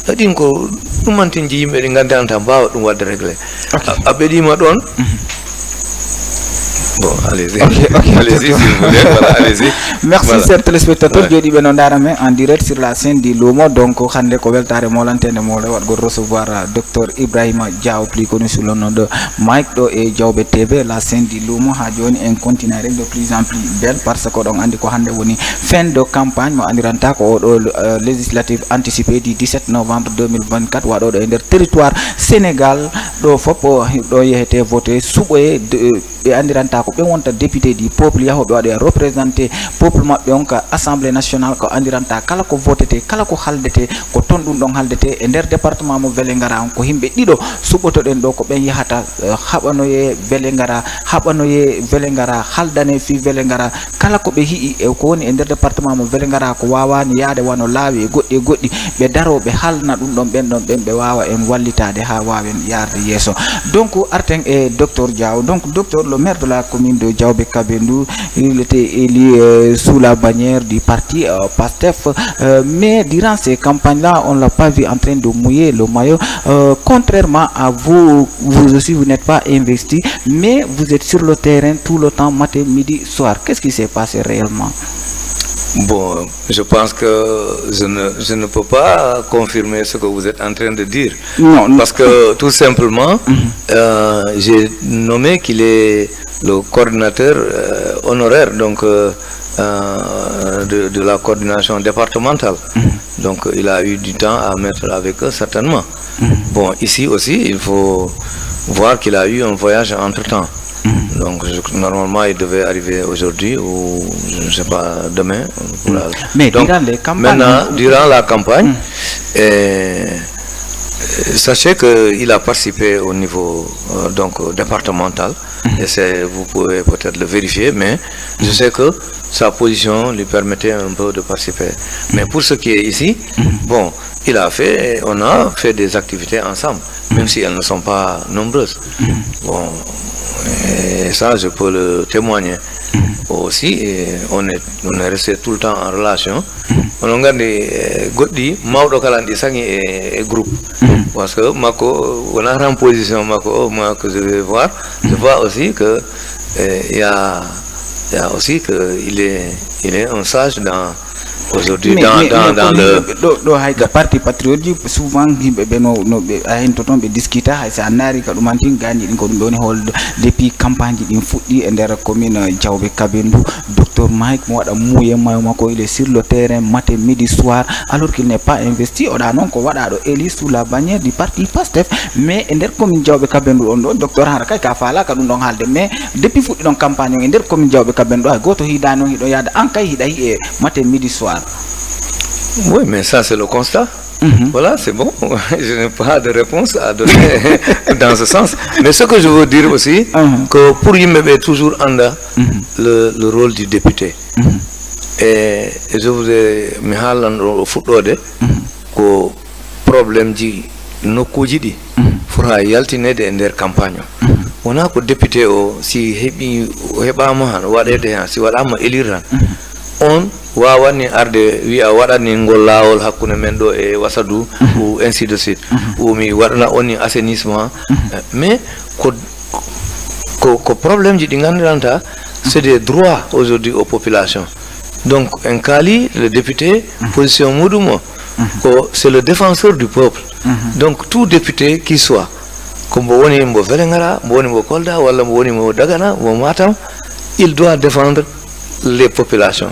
ɗin ko ɗumantinji yimɓe ɗi gandanta mbawa ɗum wadde réglé a ɓeɗima ɗon. Bon, allez-y. Allez-y, s'il vous plaît. Voilà, allez-y. Merci, voilà. chers téléspectateurs. Je dis en direct sur la scène du Lumo. Donc, Khande Koveltare Molantene Mole, on va recevoir Dr Ibrahima Diaw, plus connu sous le nom de Mike Do et Diawbe TV. La scène du Lumo a joué un continent de plus en plus belle parce que donc andi ko hande woni fin de campagne mo andiranta ko législative anticipée du 17 novembre 2024 waɗo ɗo e nder territoire Sénégal ɗo fop ɗo yehete voté suɓoye ɓe andiranta ko ɓe wonta député du peuple yahoɓe waɗa représenté peuple maɓɓe on ka assemblée nationale ko andiranta kala ko votete kala ko haldete ko ton ɗum ɗon haldete e nder département mo Vélingara ko himɓe ɗiɗo suɓotoɗen ɗo ko ɓen yahata haɓanoye Vélingara haldane fi Vélingara kala ko ɓe hi'i e ko woni e nder département mo Vélingara ko wawani yaade wano laawi e goɗɗi ɓe daro ɓe halna ɗum ɗon ɓen ɓe wawa en wallitade ha wawen yarde yeeso. Donc arten e docteur Diaw. Donc docteur, le maire de la commune de Diawbe Kabendou, il était élu sous la bannière du parti PASTEF, mais durant ces campagnes-là, on l'a pas vu en train de mouiller le maillot. Contrairement à vous, vous aussi, vous n'êtes pas investi, mais vous êtes sur le terrain tout le temps, matin, midi, soir. Qu'est-ce qui s'est passé réellement? Bon, je pense que je ne peux pas confirmer ce que vous êtes en train de dire. Non, parce que tout simplement, j'ai nommé qu'il est le coordinateur honoraire donc, de la coordination départementale. Donc il a eu du temps à mettre avec eux, certainement. Bon, ici aussi, il faut voir qu'il a eu un voyage entre-temps. Donc normalement il devait arriver aujourd'hui ou je ne sais pas demain. Mais donc, durant les campagnes, maintenant, durant la campagne, sachez qu'il a participé au niveau donc départemental et vous pouvez peut-être le vérifier, mais je sais que sa position lui permettait un peu de participer. Mais pour ce qui est ici, bon, on a fait des activités ensemble, même si elles ne sont pas nombreuses. Bon, et ça je peux le témoigner aussi. On est resté tout le temps en relation. On garde Goddi Maudo Kalandi Sangi et groupe parce que Mako on a en position Mako moi que je vais voir, je vois aussi que il y a aussi que il est un sage dans aujourd'hui dans le parti patriotique. Souvent no discuta hay sa nari ka dumantin gandi din ko dum doni hol depuis campagne din fuddi e der commune Diawbe Kabendou. Docteur Mike mo wada muye mako il est sur le terrain matin midi soir alors qu'il n'est pas investi oda non ko wada do élu sous la bannière du parti PASTEF, mais e der commune Diawbe Kabendou on do docteur Haraka ka fala ka dum don halde, mais depuis fuddi don campagne e der commune Diawbe Kabendou ay goto hidano hido yada an kay hida hi matin midi soir. Oui, mais ça c'est le constat. Voilà, c'est bon. Je n'ai pas de réponse à donner dans ce sens. Mais ce que je veux dire aussi, que pour Yimbe toujours anda le rôle du député. Et je vous ai mis au football que problème dit no kujidi fura yaltine de ender campagne. On a que député si hebama wadede si wadama élire on wawani arde wi a waɗani ngol lawol hakkunde men ɗo e Wassadou ou ainsi de suite ou mi waɗana oni assainissement mais ko problème ji ɗi gandiranta c'est des droits aujourd'hui aux populations. Donc un kali le député position muɗum o c'est le défenseur du peuple. Donc tout député qui soit ko mbo woni mbo Vélingara mbo woni mbo Kolda walla mbo woni mbo Dagana mbo Matam, il doit défendre les populations.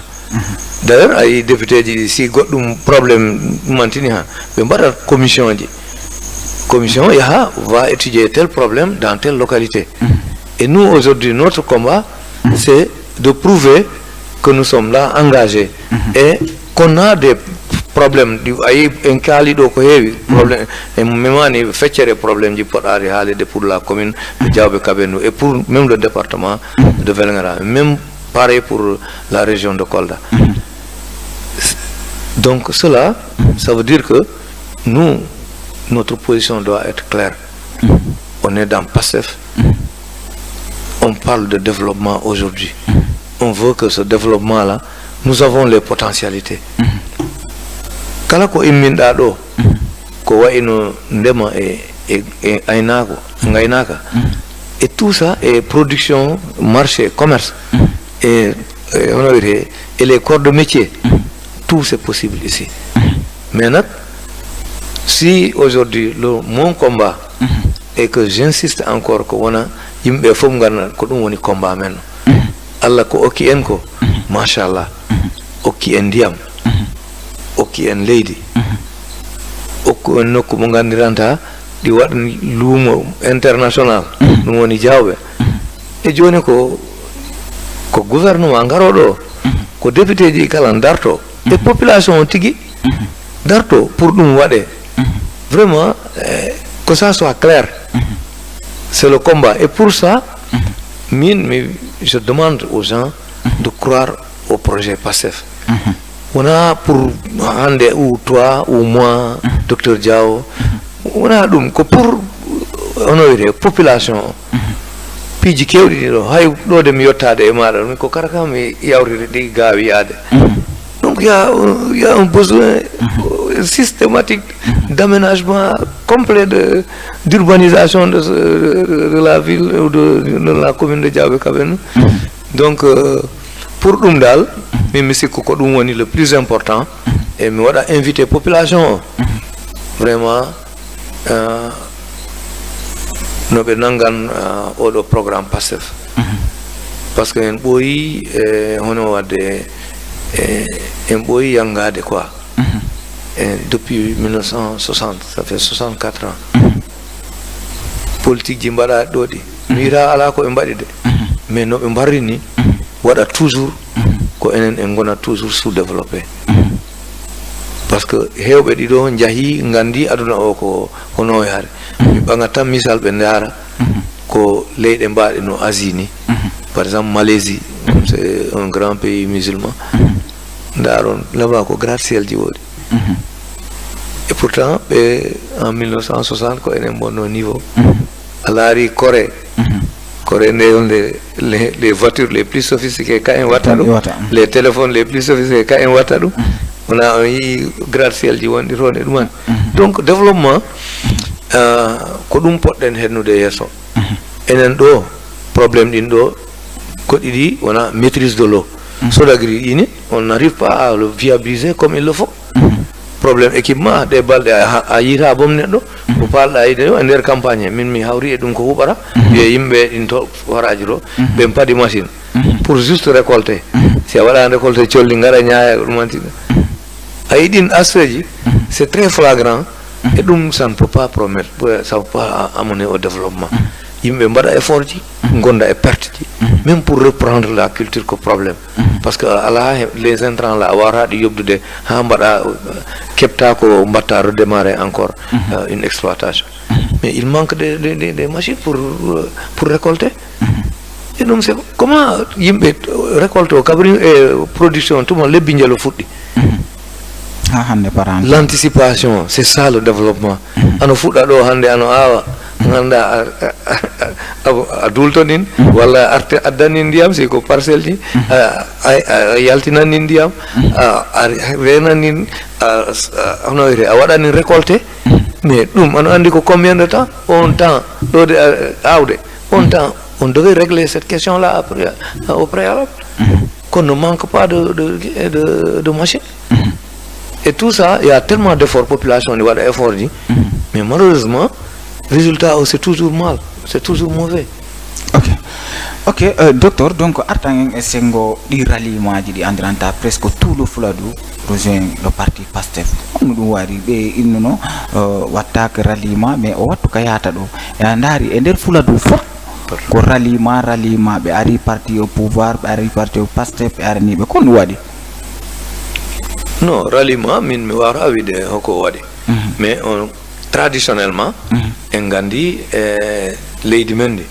D'ailleurs les députés disent si goɗɗum problème mantini ha ɓe mbaɗat commission va étudier tel problème dans telle localité. Et nous aujourd'hui notre combat c'est de prouver que nous sommes là engagés et qu'on a des problèmes en kali do ko heewi problème e memani feccere problème ji poɗari haalede pour la commune de Diawbe Kabendou et pour même le département de Vélingara, même pareil pour la région de Kolda. Donc cela, ça veut dire que nous, notre position doit être claire. on est dans PASTEF, on parle de développement aujourd'hui. On veut que ce développement-là, nous avons les potentialités. Kala ko imminda do ko wayno ndema e aynako ngaynaka et tout ça est production, marché, commerce et les corps de métier. Tout c'est possible ici. Mais si aujourd'hui mon combat et que j'insiste encore que on a yimbe fom ngarna ko dum woni combat men Allah ko okki en ko machallah okki en diam okki en leydi okko en nokku mo gandiranta di wad lumo international dum woni jawbe e joni ko gouvernement ngarodo ko député ji kala darto et population tigi darto pour dum wade vraiment que ça soit clair. C'est le combat. Et pour ça, je demande aux gens de croire au projet PASTEF. On a pour Ande ou toi ou moi, Dr Diao, on a donc pour honorer population. Puis du hay do de miotade e mara ko karakam yawri di gawi ade. Donc il y a un besoin systématique d'aménagement complet d'urbanisation de la ville ou de la commune de Diaobé-Kabénou. Donc pour Dumdal, mais c'est le plus important et me voilà inviter population vraiment no be nangan au programme PASTEF parce que en boyi hono wade en boyi yangade quoi. Depuis 1960, ça fait 64 ans. Politique Jimbala Dodi. Mira ala ko embadi de. Mais no embarini wada toujours ko enen en gona toujours sous-développé. Parce que hewbe di do njahi ngandi aduna o ko hono yare. Mi bangata misal be ndara ko leyde mbaade no Asie ni. Par exemple Malaisie, c'est un grand pays musulman. Ndaron là-bas ko gratte-ciel ji wodi. Et pourtant, en 1960, quand on est bon au niveau, à l'arrêt Corée, les voitures les plus sophistiquées qu'à Ouattara, les téléphones les plus sophistiqués qu'à Ouattara, on a eu gratte-ciel du Rwanda. Donc, développement, kodum pot den hennu de yeso. Enen do problème d'indo, dit on a maîtrise de l'eau. Sur la grille, on n'arrive pas à le viabiliser comme il le faut. Problème équipement des balles à yira bomne do ko parla ide o nder campagne min mi hawri e dum ko hubara e yimbe into waraji do be padi machine pour juste récolter si wala récolter ciolli ngara nyaaya dum manti aidin aspeji c'est très flagrant et dum ça ne peut pas promettre ça peut pas amener au développement yimbe mbada effort ji gonda e perte ji même pour reprendre la culture ko problème parce que ala les intrants là wara di yobdude ha mbada kepta ko mbatta redémarrer encore une exploitation mais il manque des machines pour récolter et donc c'est comment yimbe récolter kabri production tout le monde lebbi njelo fuddi l'anticipation c'est ça le développement ano fudda do hande ano awa nganda adultonin wala arte addanin ndiyam c'est ko parcelle ni yaltinan ndiyam renanin honoré awadani récolter mais dum ano andi ko combien de temps on temps do de awde on temps on devait régler cette question là après au préalable qu'on ne manque pas de machines. Et tout ça, il y a tellement d'efforts population, il y a des efforts, mais malheureusement, résultat, c'est toujours mal, c'est toujours mauvais. Ok, docteur, donc, Artang Sengo, di ralliement di Andranta, presque tout le Fouladou rejoint le parti PASTEF. On nous a dit, il nous attaque ralliement, mais au Kayata, et Andari, et des Fouladou fort. Ko ralliement be ari parti au pouvoir be ari parti au PASTEF be ari ni be kon wadi non ralliement min mi wara wide hoko wadi mais on traditionnellement en gandi leydi mendi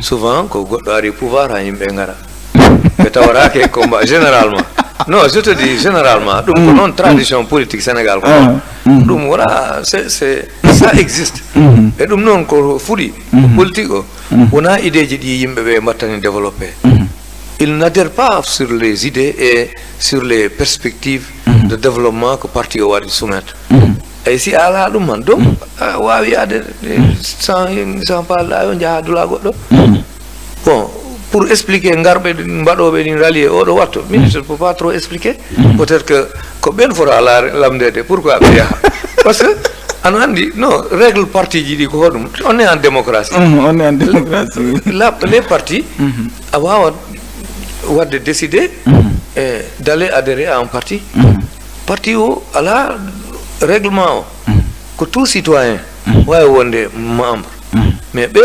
souvent ko goddo ari pouvoir ha yimbe ngara be tawara ke combat généralement non je te dis généralement dum non tradition politique Sénégal ko dum voilà c'est ça existe e dum non ko fudi politique on a idée di yimbe be matani développer il n'adhère pas sur les idées et sur les perspectives de développement que parti o wadi soumettre et si ala dum man donc wawi ade sans parler on jaadula goddo bon pour expliquer ngarbe mbadobe din rallier o do watto ministre peut pas trop expliquer peut-être que ko ben fora ala lamdede pourquoi biya parce que on andi non règle parti ji di ko hodum on est en démocratie on est en démocratie les partis avoir de décider d'aller adhérer à un parti parti ou à la règlement que tout citoyen ouais wonde membre mais be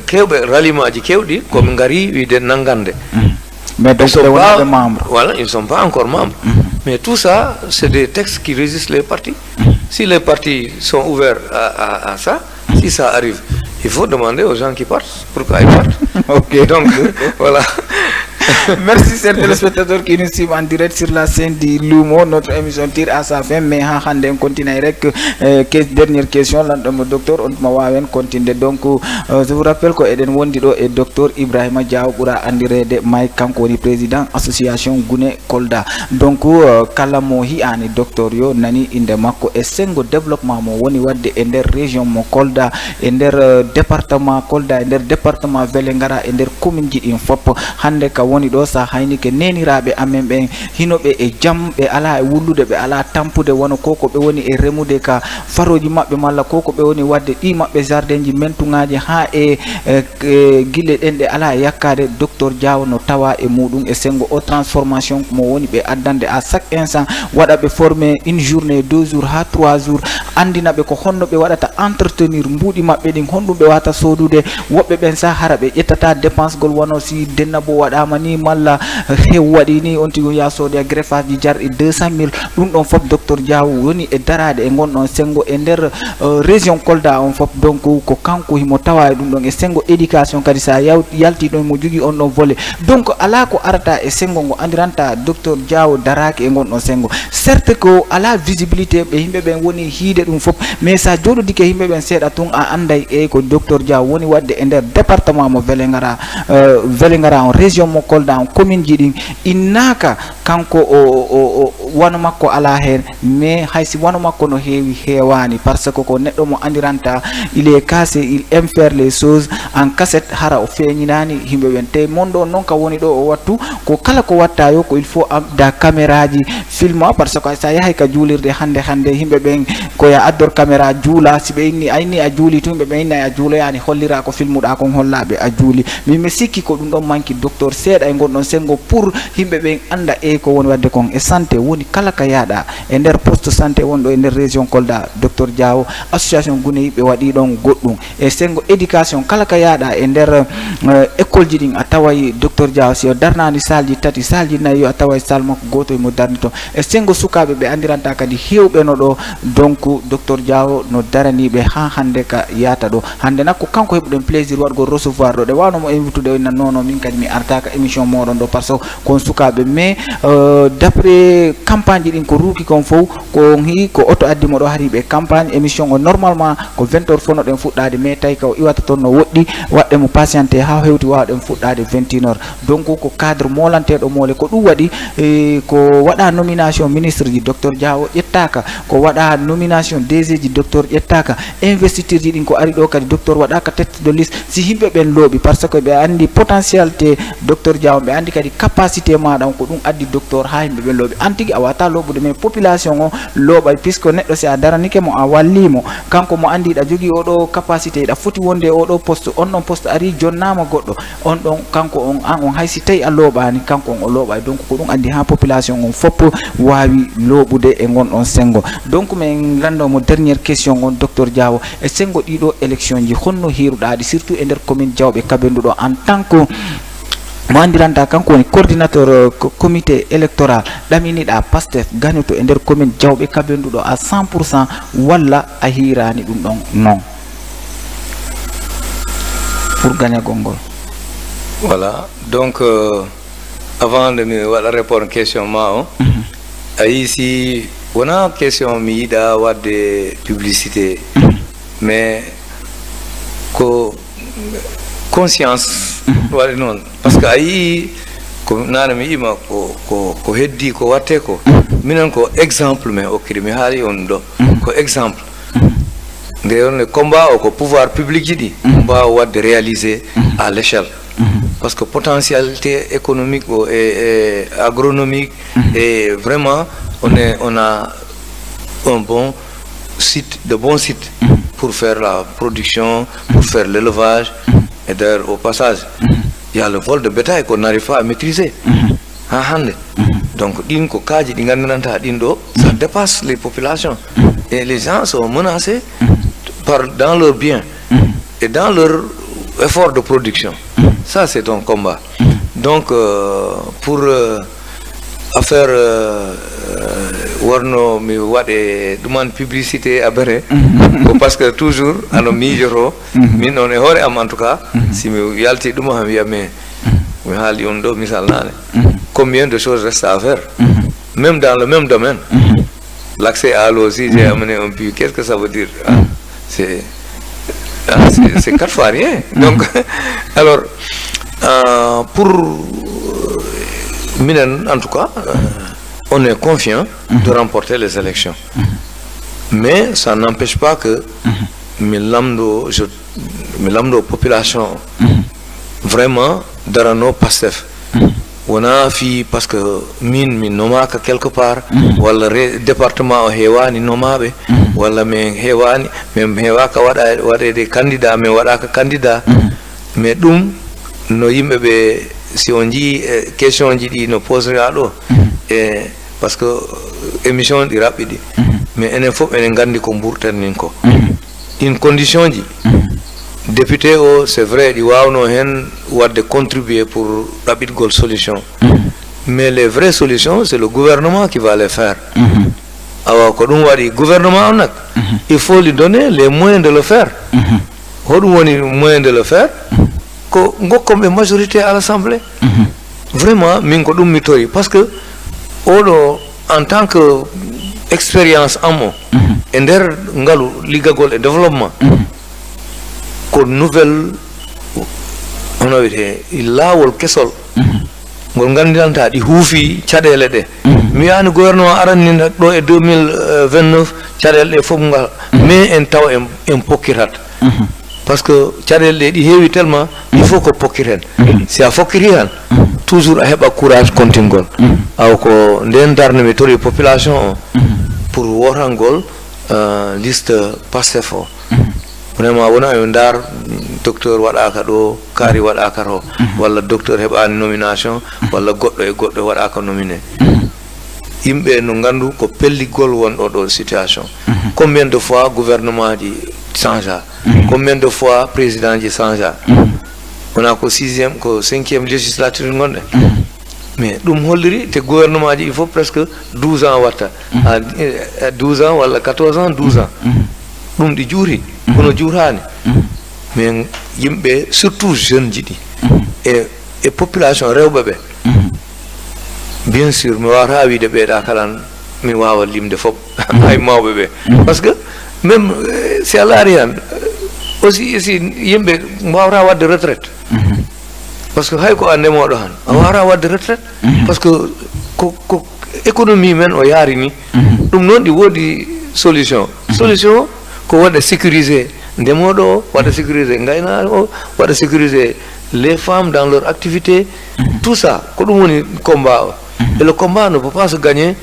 kewbe ralliement ji kewdi comme ngari wide nangande mais donc ils sont pas membres voilà ils sont pas encore membres mais tout ça c'est des textes qui régissent les partis si les partis sont ouverts à ça si ça arrive il faut demander aux gens qui partent pourquoi ils partent ok donc voilà. Merci chers téléspectateurs qui nous suivent en direct sur la scène du Lumo. Notre émission tire à sa fin, mais on continue avec dernière question. Le docteur Ontmawawen continue. Donc, je vous rappelle que Eden Wondido et docteur Ibrahima Diaw pour andire de Mike Kankoni, président association Gune Kolda. Donc, Kalamohi ani docteur yo nani inde mako et sengo développement mo woni wadde e der région mo Kolda e der département Kolda e der département Vélingara e der commune ji in fop hande ka woni do sa hayni ke nenirabe amen be hinobe e jam be ala e wullude be ala tampude wono koko be woni e remude ka faroji mabbe malla koko be woni wadde di mabbe jardinji mentungaaji ha e gille den de ala yakkade docteur Diaw no tawa e mudum e sengo o transformation mo woni be addande à chaque instant wada be former une journée 2 jours ha 3 jours andina be ko honno be wadata entretenir mbudi mabbe din hondum be wata sodude wobbe ben sa harabe yettata dépense gol wono si denna bo wada mani malla he wadi ni on tigo ya sode greffage di jar e 200.000 dum don fop docteur Diaw woni e darade e gondon sengo e der région Kolda on fop donc ko kanko himo tawa dum don e sengo éducation kadi sa yalti don mo jogi on don volé donc ala ko arata e sengo ngo andiranta docteur Diaw darake e gondon sengo certes ko ala visibilité be himbe ben woni hiide dum fop mais sa jodo dike himbe ben seeda tun a anday e ko docteur Diaw woni wadde e der département mo Vélingara en région mo Kolda en commune jidin innaka kanko o wanu makko ala hen mais haysi wanu makko no heewi hewani parce que ko neddo mo andiranta il est cassé il aime faire les choses en cassette hara o feñinani himbe ben te mondo non ka woni do o wattu ko kala ko watta yo ko il faut da caméra ji filma parce que sa yahay ka julirde hande himbe ben ko ya addor caméra juula sibe inni ayni a juuli tumbe ben inni a juula yani hollira ko filmuda ko hollabe a juuli mi sikki ko dum don manki docteur seeda e gondon sengo pour himbe ben anda e ko woni wadde kon e santé woni kala ka yaada e der poste santé wondo e der région Kolda docteur Diaw association Gune be wadi don goddum e sengo éducation kala ka yaada e der école ji din a taway docteur Diaw si o darnani salji tati salji nayi a taway salmo goto e mo darnito e sengo sukabe be andiranta kadi hewbe no do donc docteur Diaw no darani be ha hande ka yata do hande nakko kanko hebuden plaisir wadgo recevoir do de wano mo invitude na nono min kadi mi artaka émission modon do parce que kon sukabe mais d'après campagne din ko ruki kon fo ko hi ko auto addi mo do hari be campagne émission o normalement ko 20h fono den fuddade mais tay ko iwata ton no woddi wadde mo patienté ha hewti waden fuddade 21h donc ko cadre molante do mole ko dum wadi ko wada nomination ministre ji docteur Diaw yettaka ko wada nomination DG ji docteur yettaka investiture ji din ko ari do kadi docteur wada ka tête de liste si himbe ben lobi parce que be andi potentialité docteur Diaw be andi kadi capacité madam ko dum addi docteur ha himbe ben lobi antigi awata lobude mais population o lobay puisque neddo si a daranike mo a wallimo kanko mo andi da jogi odo capacité da foti wonde odo poste on don poste ari jonnama goddo on don kanko on haysi tay a lobani kanko on o lobay donc ko dum andi ha population on fop wawi lobude e gon on sengo donc men lando mo dernière question on docteur Diaw e sengo dido élection ji honno hirudaadi surtout e der commune Diawbe Kabendudo en tant que mo andiranta kanko woni coordinateur comité électoral daminiɗa Pastef gagnoto e der commune Diawbe Kabendudo à 100% walla a hirani dum don non pour gagner gongol. Voilà, donc avant de me répondre question ma ici on a question mi da wadde publicité mais ko conscience waɗi noon par ce que a yii ko nane mi yima ko heddi ko watte ko minen ko exemple mais okkiri mi haali on ɗo ko exemple nde on combat o ko pouvoir public ji ɗi mbawa wadde réalisé à l'échelle parce que potentialité économique et agronomique et vraiment on a un bon site, de bons sites pour faire la production, pour faire l'élevage. Et d'ailleurs, au passage, il y a le vol de bétail qu'on n'arrive pas à maîtriser. Donc, ça dépasse les populations. Et les gens sont menacés dans leurs biens et dans leur effort de production. Ça, c'est un combat. Donc, pour affaire warno mi waɗe ɗuman publicité abere parce que toujours ano miijoto min on e hoore am en tout cas si mi yalti ɗum ham wiyame mi haali on ɗo misal nane combien de choses restent à faire même dans le même domaine l'accès à l'eau si j'ai amené un puits qu'est-ce que ça veut dire c'est quatre fois rien donc alors pour minen en tout cas on est confiant de remporter les élections mais ça n'empêche pas que mi lamdo population vraiment darano Pastef wona fi parce que min nomaka quelque part walla département o hewani nomaɓe walla min hewani min hewaka waɗede candidat min waɗaka candidat mais ɗum no yimɓeɓe si on jii question ji ɗi no posera ɗo e parce que émission ɗi raɓɓi ɗi mais enen fof enen gandi ko mburten nin ko in condition ji député o c'est vrai ɗi wawno hen wadde contribuer pour ɗaɓɓitgol solution mais les vraies solutions c'est le gouvernement qui va les faire awa ko ɗum waɗi gouvernement o nak il faut lui donner les moyens de le faire hoɗum woni moyen de le faire ko gokkomɓe majorité à l'Assemblée vraiment min ko ɗum mi tori parce que oɗo en tant que expérience ammo e nder ngalu liggagol e développement ko nouvelle hono wiyete laawol kesol ngol ngandinanta ɗi huufi caɗele ɗe mi wiyani gouvernement arannina ɗo e 2029 caɗele ɗe fof ngal mais en taw en pokkirat parce que caɗele ɗe ɗi heewi tellement il faut ko pokkir hen si a fokkiri han toujours a heɓa courage kontingol aw ko nden darde mi tori population o pour worangol liste Pastef o vraiment wona yo ndar docteur waɗaka ɗo kaari waɗaka to walla docteur heɓani nomination walla goɗɗo e goɗɗo waɗaka nominé yimɓe no gandu ko pelligol wonɗo ɗo situation combien de fois gouvernement ji changea combien de fois président ji changea wona ko 6e ko 5e législature gonɗe mais ɗum holliri te gouvernement ji il faut presque 12 ans watta 12 ans walla 14 ans 12 ans ɗum ɗi juuri kono juurani mais yimɓe surtout jeunes ji ɗi e population rewɓe ɓe bien sûr mi wawata wiide ɓeeɗa kalan mi wawa limde fof hay mawɓe ɓe par ce que même si a laari han aussi si yimɓe wawata wadde retraite par ce que hay ko a ndemoɗo han a wawata wadde retraite par ce que ko économie men o yaari ni ɗum noon ɗi woodi solution ko waɗa sécuriser ndemoɗo o waɗa sécuriser gaynaɗo o waɗa sécuriser les femmes dans leur activité tout ça ko ɗum woni combat o et le combat ne peut pas se gagner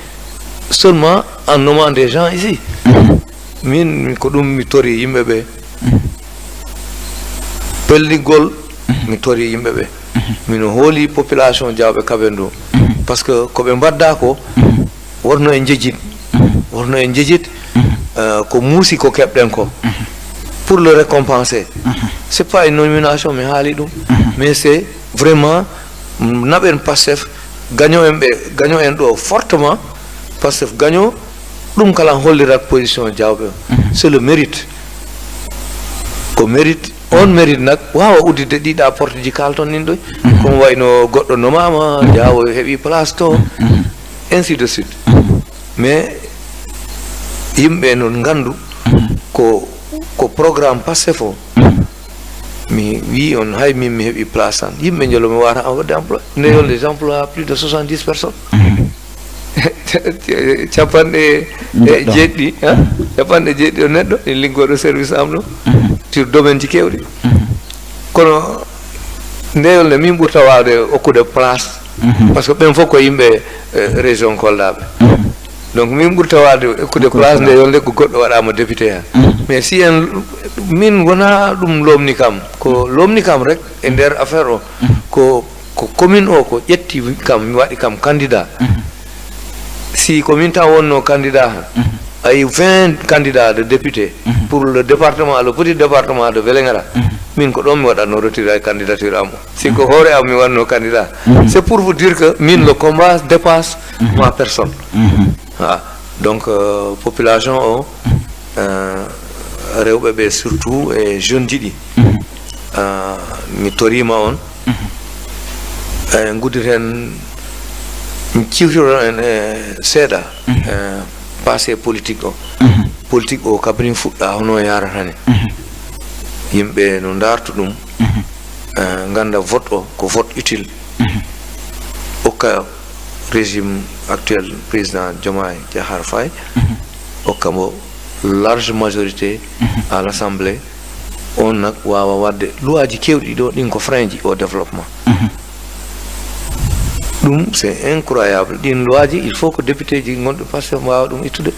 seulement en nommant des gens ici min ko ɗum mi tori yimɓeɓe pelligol mi tori yimɓeɓe mino hooli population Diawɓe Kabendou par ce que koɓe mbadda ko wonno e jejjit ko muusi ko keɓɗen ko pour le récompenser c'est pas une nomination mi haali ɗum mais c'est vraiment naɓen Pastef gagnant en ɗo fortement Pastef gagnant ɗum kala hollirat position Diawɓe c'est le mérite ko mérite on mérite nak wawa uddide ɗiɗa porte ji kalton nin ɗoy kono wayno goɗɗo nomama Diawo heeɓi place to ainsi de suite mais yimɓe non gandu ko programme Pastef o mi wi on hay min mi heɓi place tan yimɓe jolo mi wata en wadde emploi ndeyol les emplois plus de 70 personnes capanɗe jeeɗɗi capanɗe jeeɗɗi o neɗɗo e liggoɗo service am ɗo sur domaine ji kewɗi kono ndeyol nde min ɓurta wawde okkude place par ce que ɓen fof ko yimɓe région Koldaɓe donc min ɓurta wawde okkude place ndeyol nde ko goɗɗo waɗama député hen mais si en min wona ɗum lomni kam ko lomni kam rek e nder affaire o ko commune o ko ƴetti kam mi waɗi kam candidat si ko min tan wonno candidat han ay 20 candidats de députés pour le département, le petit département de Vélingara. Min ko ɗon mi waɗatno retirer candidature am si ko hoore am mi wanno candidat c'est pour vous dire que min le combat dépasse ma personne. Donc population o rewɓe ɓe surtout e jeune ji ɗi mi torima on guddit hen mi ciwtoro en seeɗa passé politique o politique o kabrin fuɗɗa hono yarata ni yimɓe no dartu ɗum ganda vote o ko vote utile okka régime actuel président Diomaye Diakhar Faye okka mo large majorité à l'assemblée on nak wawa wadde loi ji kewɗi ɗo ɗin ko frein ji au développement ɗum c'est incroyable ɗin loi ji il faut que député ji gonɗo par ce que mbawa ɗum ittude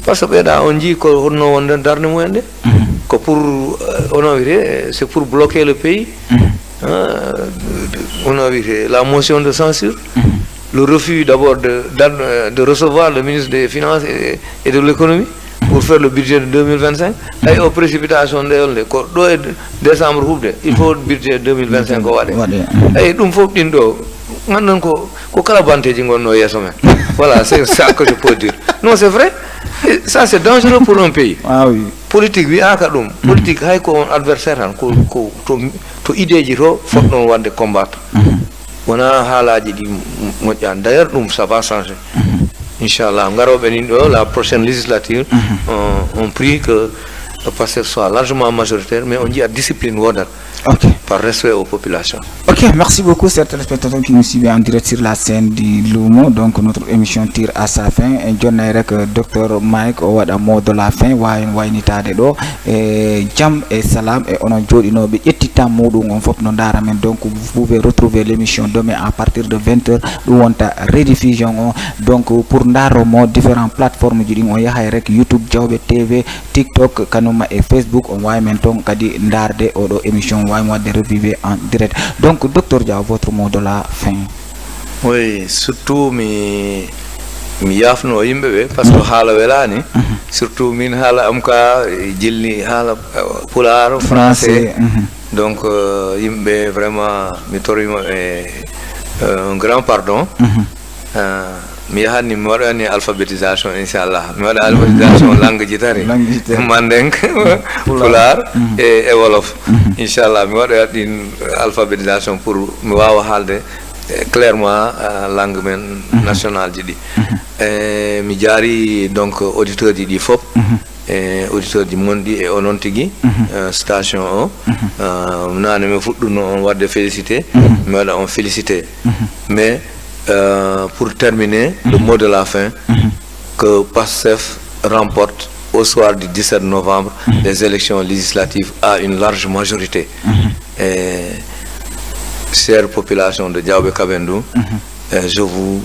par ce que ɓeeɗa on jii ko honno wonde darde mumen nde ko pour ono wiyete c'est pour bloquer le pays ono wiyete la motion de censure le refus d'abord de recevoir le ministre des Finances et de l'économie pour faire le budget de 2025 hay o précipitation ndeyol nde ko ɗo e décembre hubde il faut budget 2025 ko waɗe ay ɗum fof ɗin ɗo gandan ko kala banteji gonno yesso men voilà c'est ça que je peux dire non c'est vrai et ça c'est dangereux pour un pays politique wiyaka ɗum politique hay ko on adversaire tan ko to idéji to fotɗon wadde combattre wona haalaji ɗi moƴƴani d'ailleurs ɗum ça va changer inchallah garoɓe nin ɗo la prochaine législature on prie que le PASTEF soit largement majoritaire mais on dit à discipline wodat par respect aux populations. Ok, merci beaucoup chers téléspectateurs qui nous suivent en direct sur la scène du Lumo. Donc notre émission tire à sa fin. Et John avec Dr Mike o waɗa mot de la fin waynitade ɗo et jam et salam et onon joɗinoɓe ƴettitam muɗum on fof no dara men. Donc vous pouvez retrouver l'émission demain à partir de 20h ɗum wonta rediffusion o. Donc pour daromo différentes plateformes ji ɗin on yahay rek YouTube Diawɓe TV, TikTok kanuma et Facebook on wawi men ton kadi darde oɗo émission wawi de revivre en direct. Donc docteur Diaw, votre mot de la fin. Oui, surtout mi yafno yimɓe ɓe par ce que haala welani surtout min haala am ka jilni haala pulaar français donc yimɓe vraiment mi torima un grand pardon mi yahanni mi waɗani alphabétisation inchallah mi waɗa alphabétisation langue ji tati mandenk pulaar e wolof inchallah mi waɗa ɗin alphabétisation pour mi wawa haalde clairement langue men national ji ɗi mi jaari donc auditeur ji ɗi fof e auditeur ji monɗi e onon tigui station o nane mi fuɗɗuno on wadde félicité mi waɗa on félicité mais pour terminer le mot de la fin que PASTEF remporte au soir du 17 novembre les élections législatives à une large majorité. Et chère population de Diawɓe Kabendou, je vous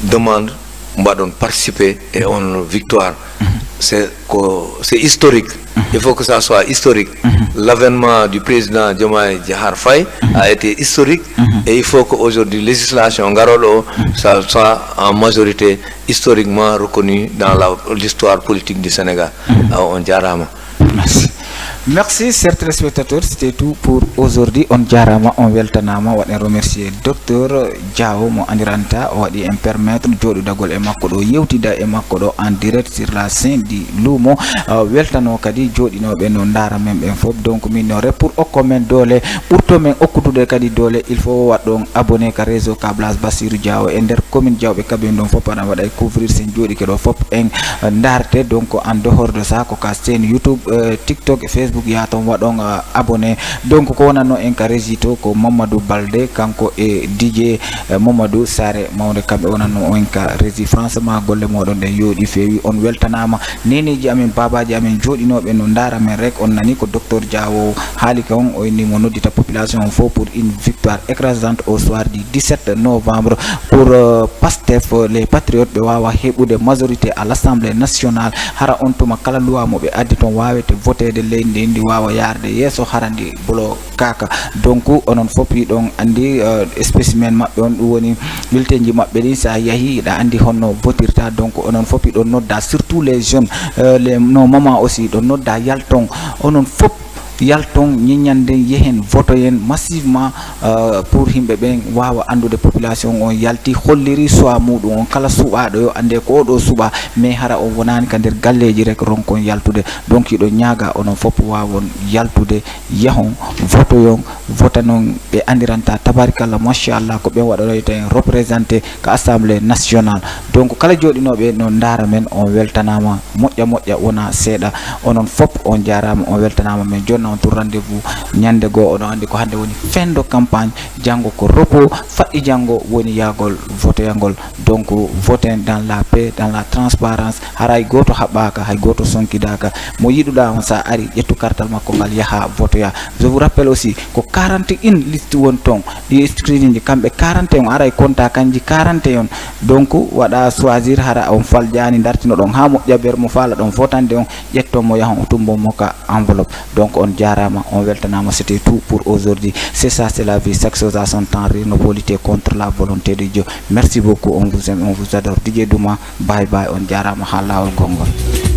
demande de participer et en victoire. C'est historique. Il faut que ça soit historique. L'avènement du président Diomaye Diakhar Faye a été historique et il faut qu'aujourd'hui législation Garolo ça soit en majorité historiquement reconnue dans l'histoire politique du Sénégal. On jarama. Merci. Merci chers téléspectateurs, c'était tout pour aujourd'hui. On jarama on weltanama waɗen remercier docteur Diaw mo andiranta o waɗi en permettre joɗudagol e makko ɗo yewtida e makko ɗo en direct sur la scène du Lumo weltano kadi joɗinoɓe no dara men ɓen fof. Donc minore pour okko men dole ɓurto men okkutude kadi dole il faut waɗɗon abonné ka réseau câblage Bassirou Diaw e nder commune Diawɓe Kabendou ɗon fof aɗa waɗa couvrir sen joɗi keɗo fof en darte. Donc en dehors de ça ko ka scène YouTube TikTok et Facebook Facebook ya ton wadon abonné donc ko wonano en ka résito ko Mamadou Balde kanko e DJ Mamadou Sare mawde kambe wonano en ka rési franchement golle modon de yodi fewi on weltanama neneji amen babaji amen jodinobe no ndara men rek on nani ko docteur Diawo haali ka on o ni mo noddita population fo pour une victoire écrasante au soir du 17 novembre pour Pastef les patriotes be wawa hebude majorité à l'Assemblée nationale hara on tuma kala loi mo be addi ton wawete voter de leydi ndi wawa yarde yeso harandi bolo kaka donc onon fopi don andi spécimen mabbe on dum woni wilteji mabbe di sa yahi da andi honno votirta donc onon fopi don nodda surtout les jeunes les no maman aussi don nodda yalton onon fop yalton ñiñande yehen voto yen massivement pour himbe be wawa andude population on yalti holliri soit mudum on kala subaado yo ande ko do suba mais hara on wonani ka der galleji rek ronkon yaltude donc yido ñaaga onon fop wawon yaltude yahon voto yon vota non be andiranta tabarikalla machallah ko be wadoyta représenter ka assemblée nationale donc kala jodinobe no ndara men on weltanama moƴƴa wona seeda onon fop on jarama on weltanama men jonna on to rendez-vous nyande go on andi ko hande woni fin de campagne jango ko repos faddi jango woni yagol vote yangol donc voter dans la paix dans la transparence haray goto habaka hay goto sonkidaka mo yiduda on sa ari yettu kartal makko ngal yaha vote ya. Je vous rappelle aussi ko 41 liste won ton di screening di kambe 41 aray konta kanji 41 donc wada choisir hara on faljani dartino don ha mo jaber mo fala don votande on yetto mo yaha tumbo mo ka enveloppe donc on jarama on weltanama. C'était tout pour aujourd'hui. C'est ça, c'est la vie, chaque chose à son temps, rien ne peut lutter contre la volonté de Dieu. Merci beaucoup, on vous aime, on vous adore. DJ Douma, bye bye, on jarama halawol gongol.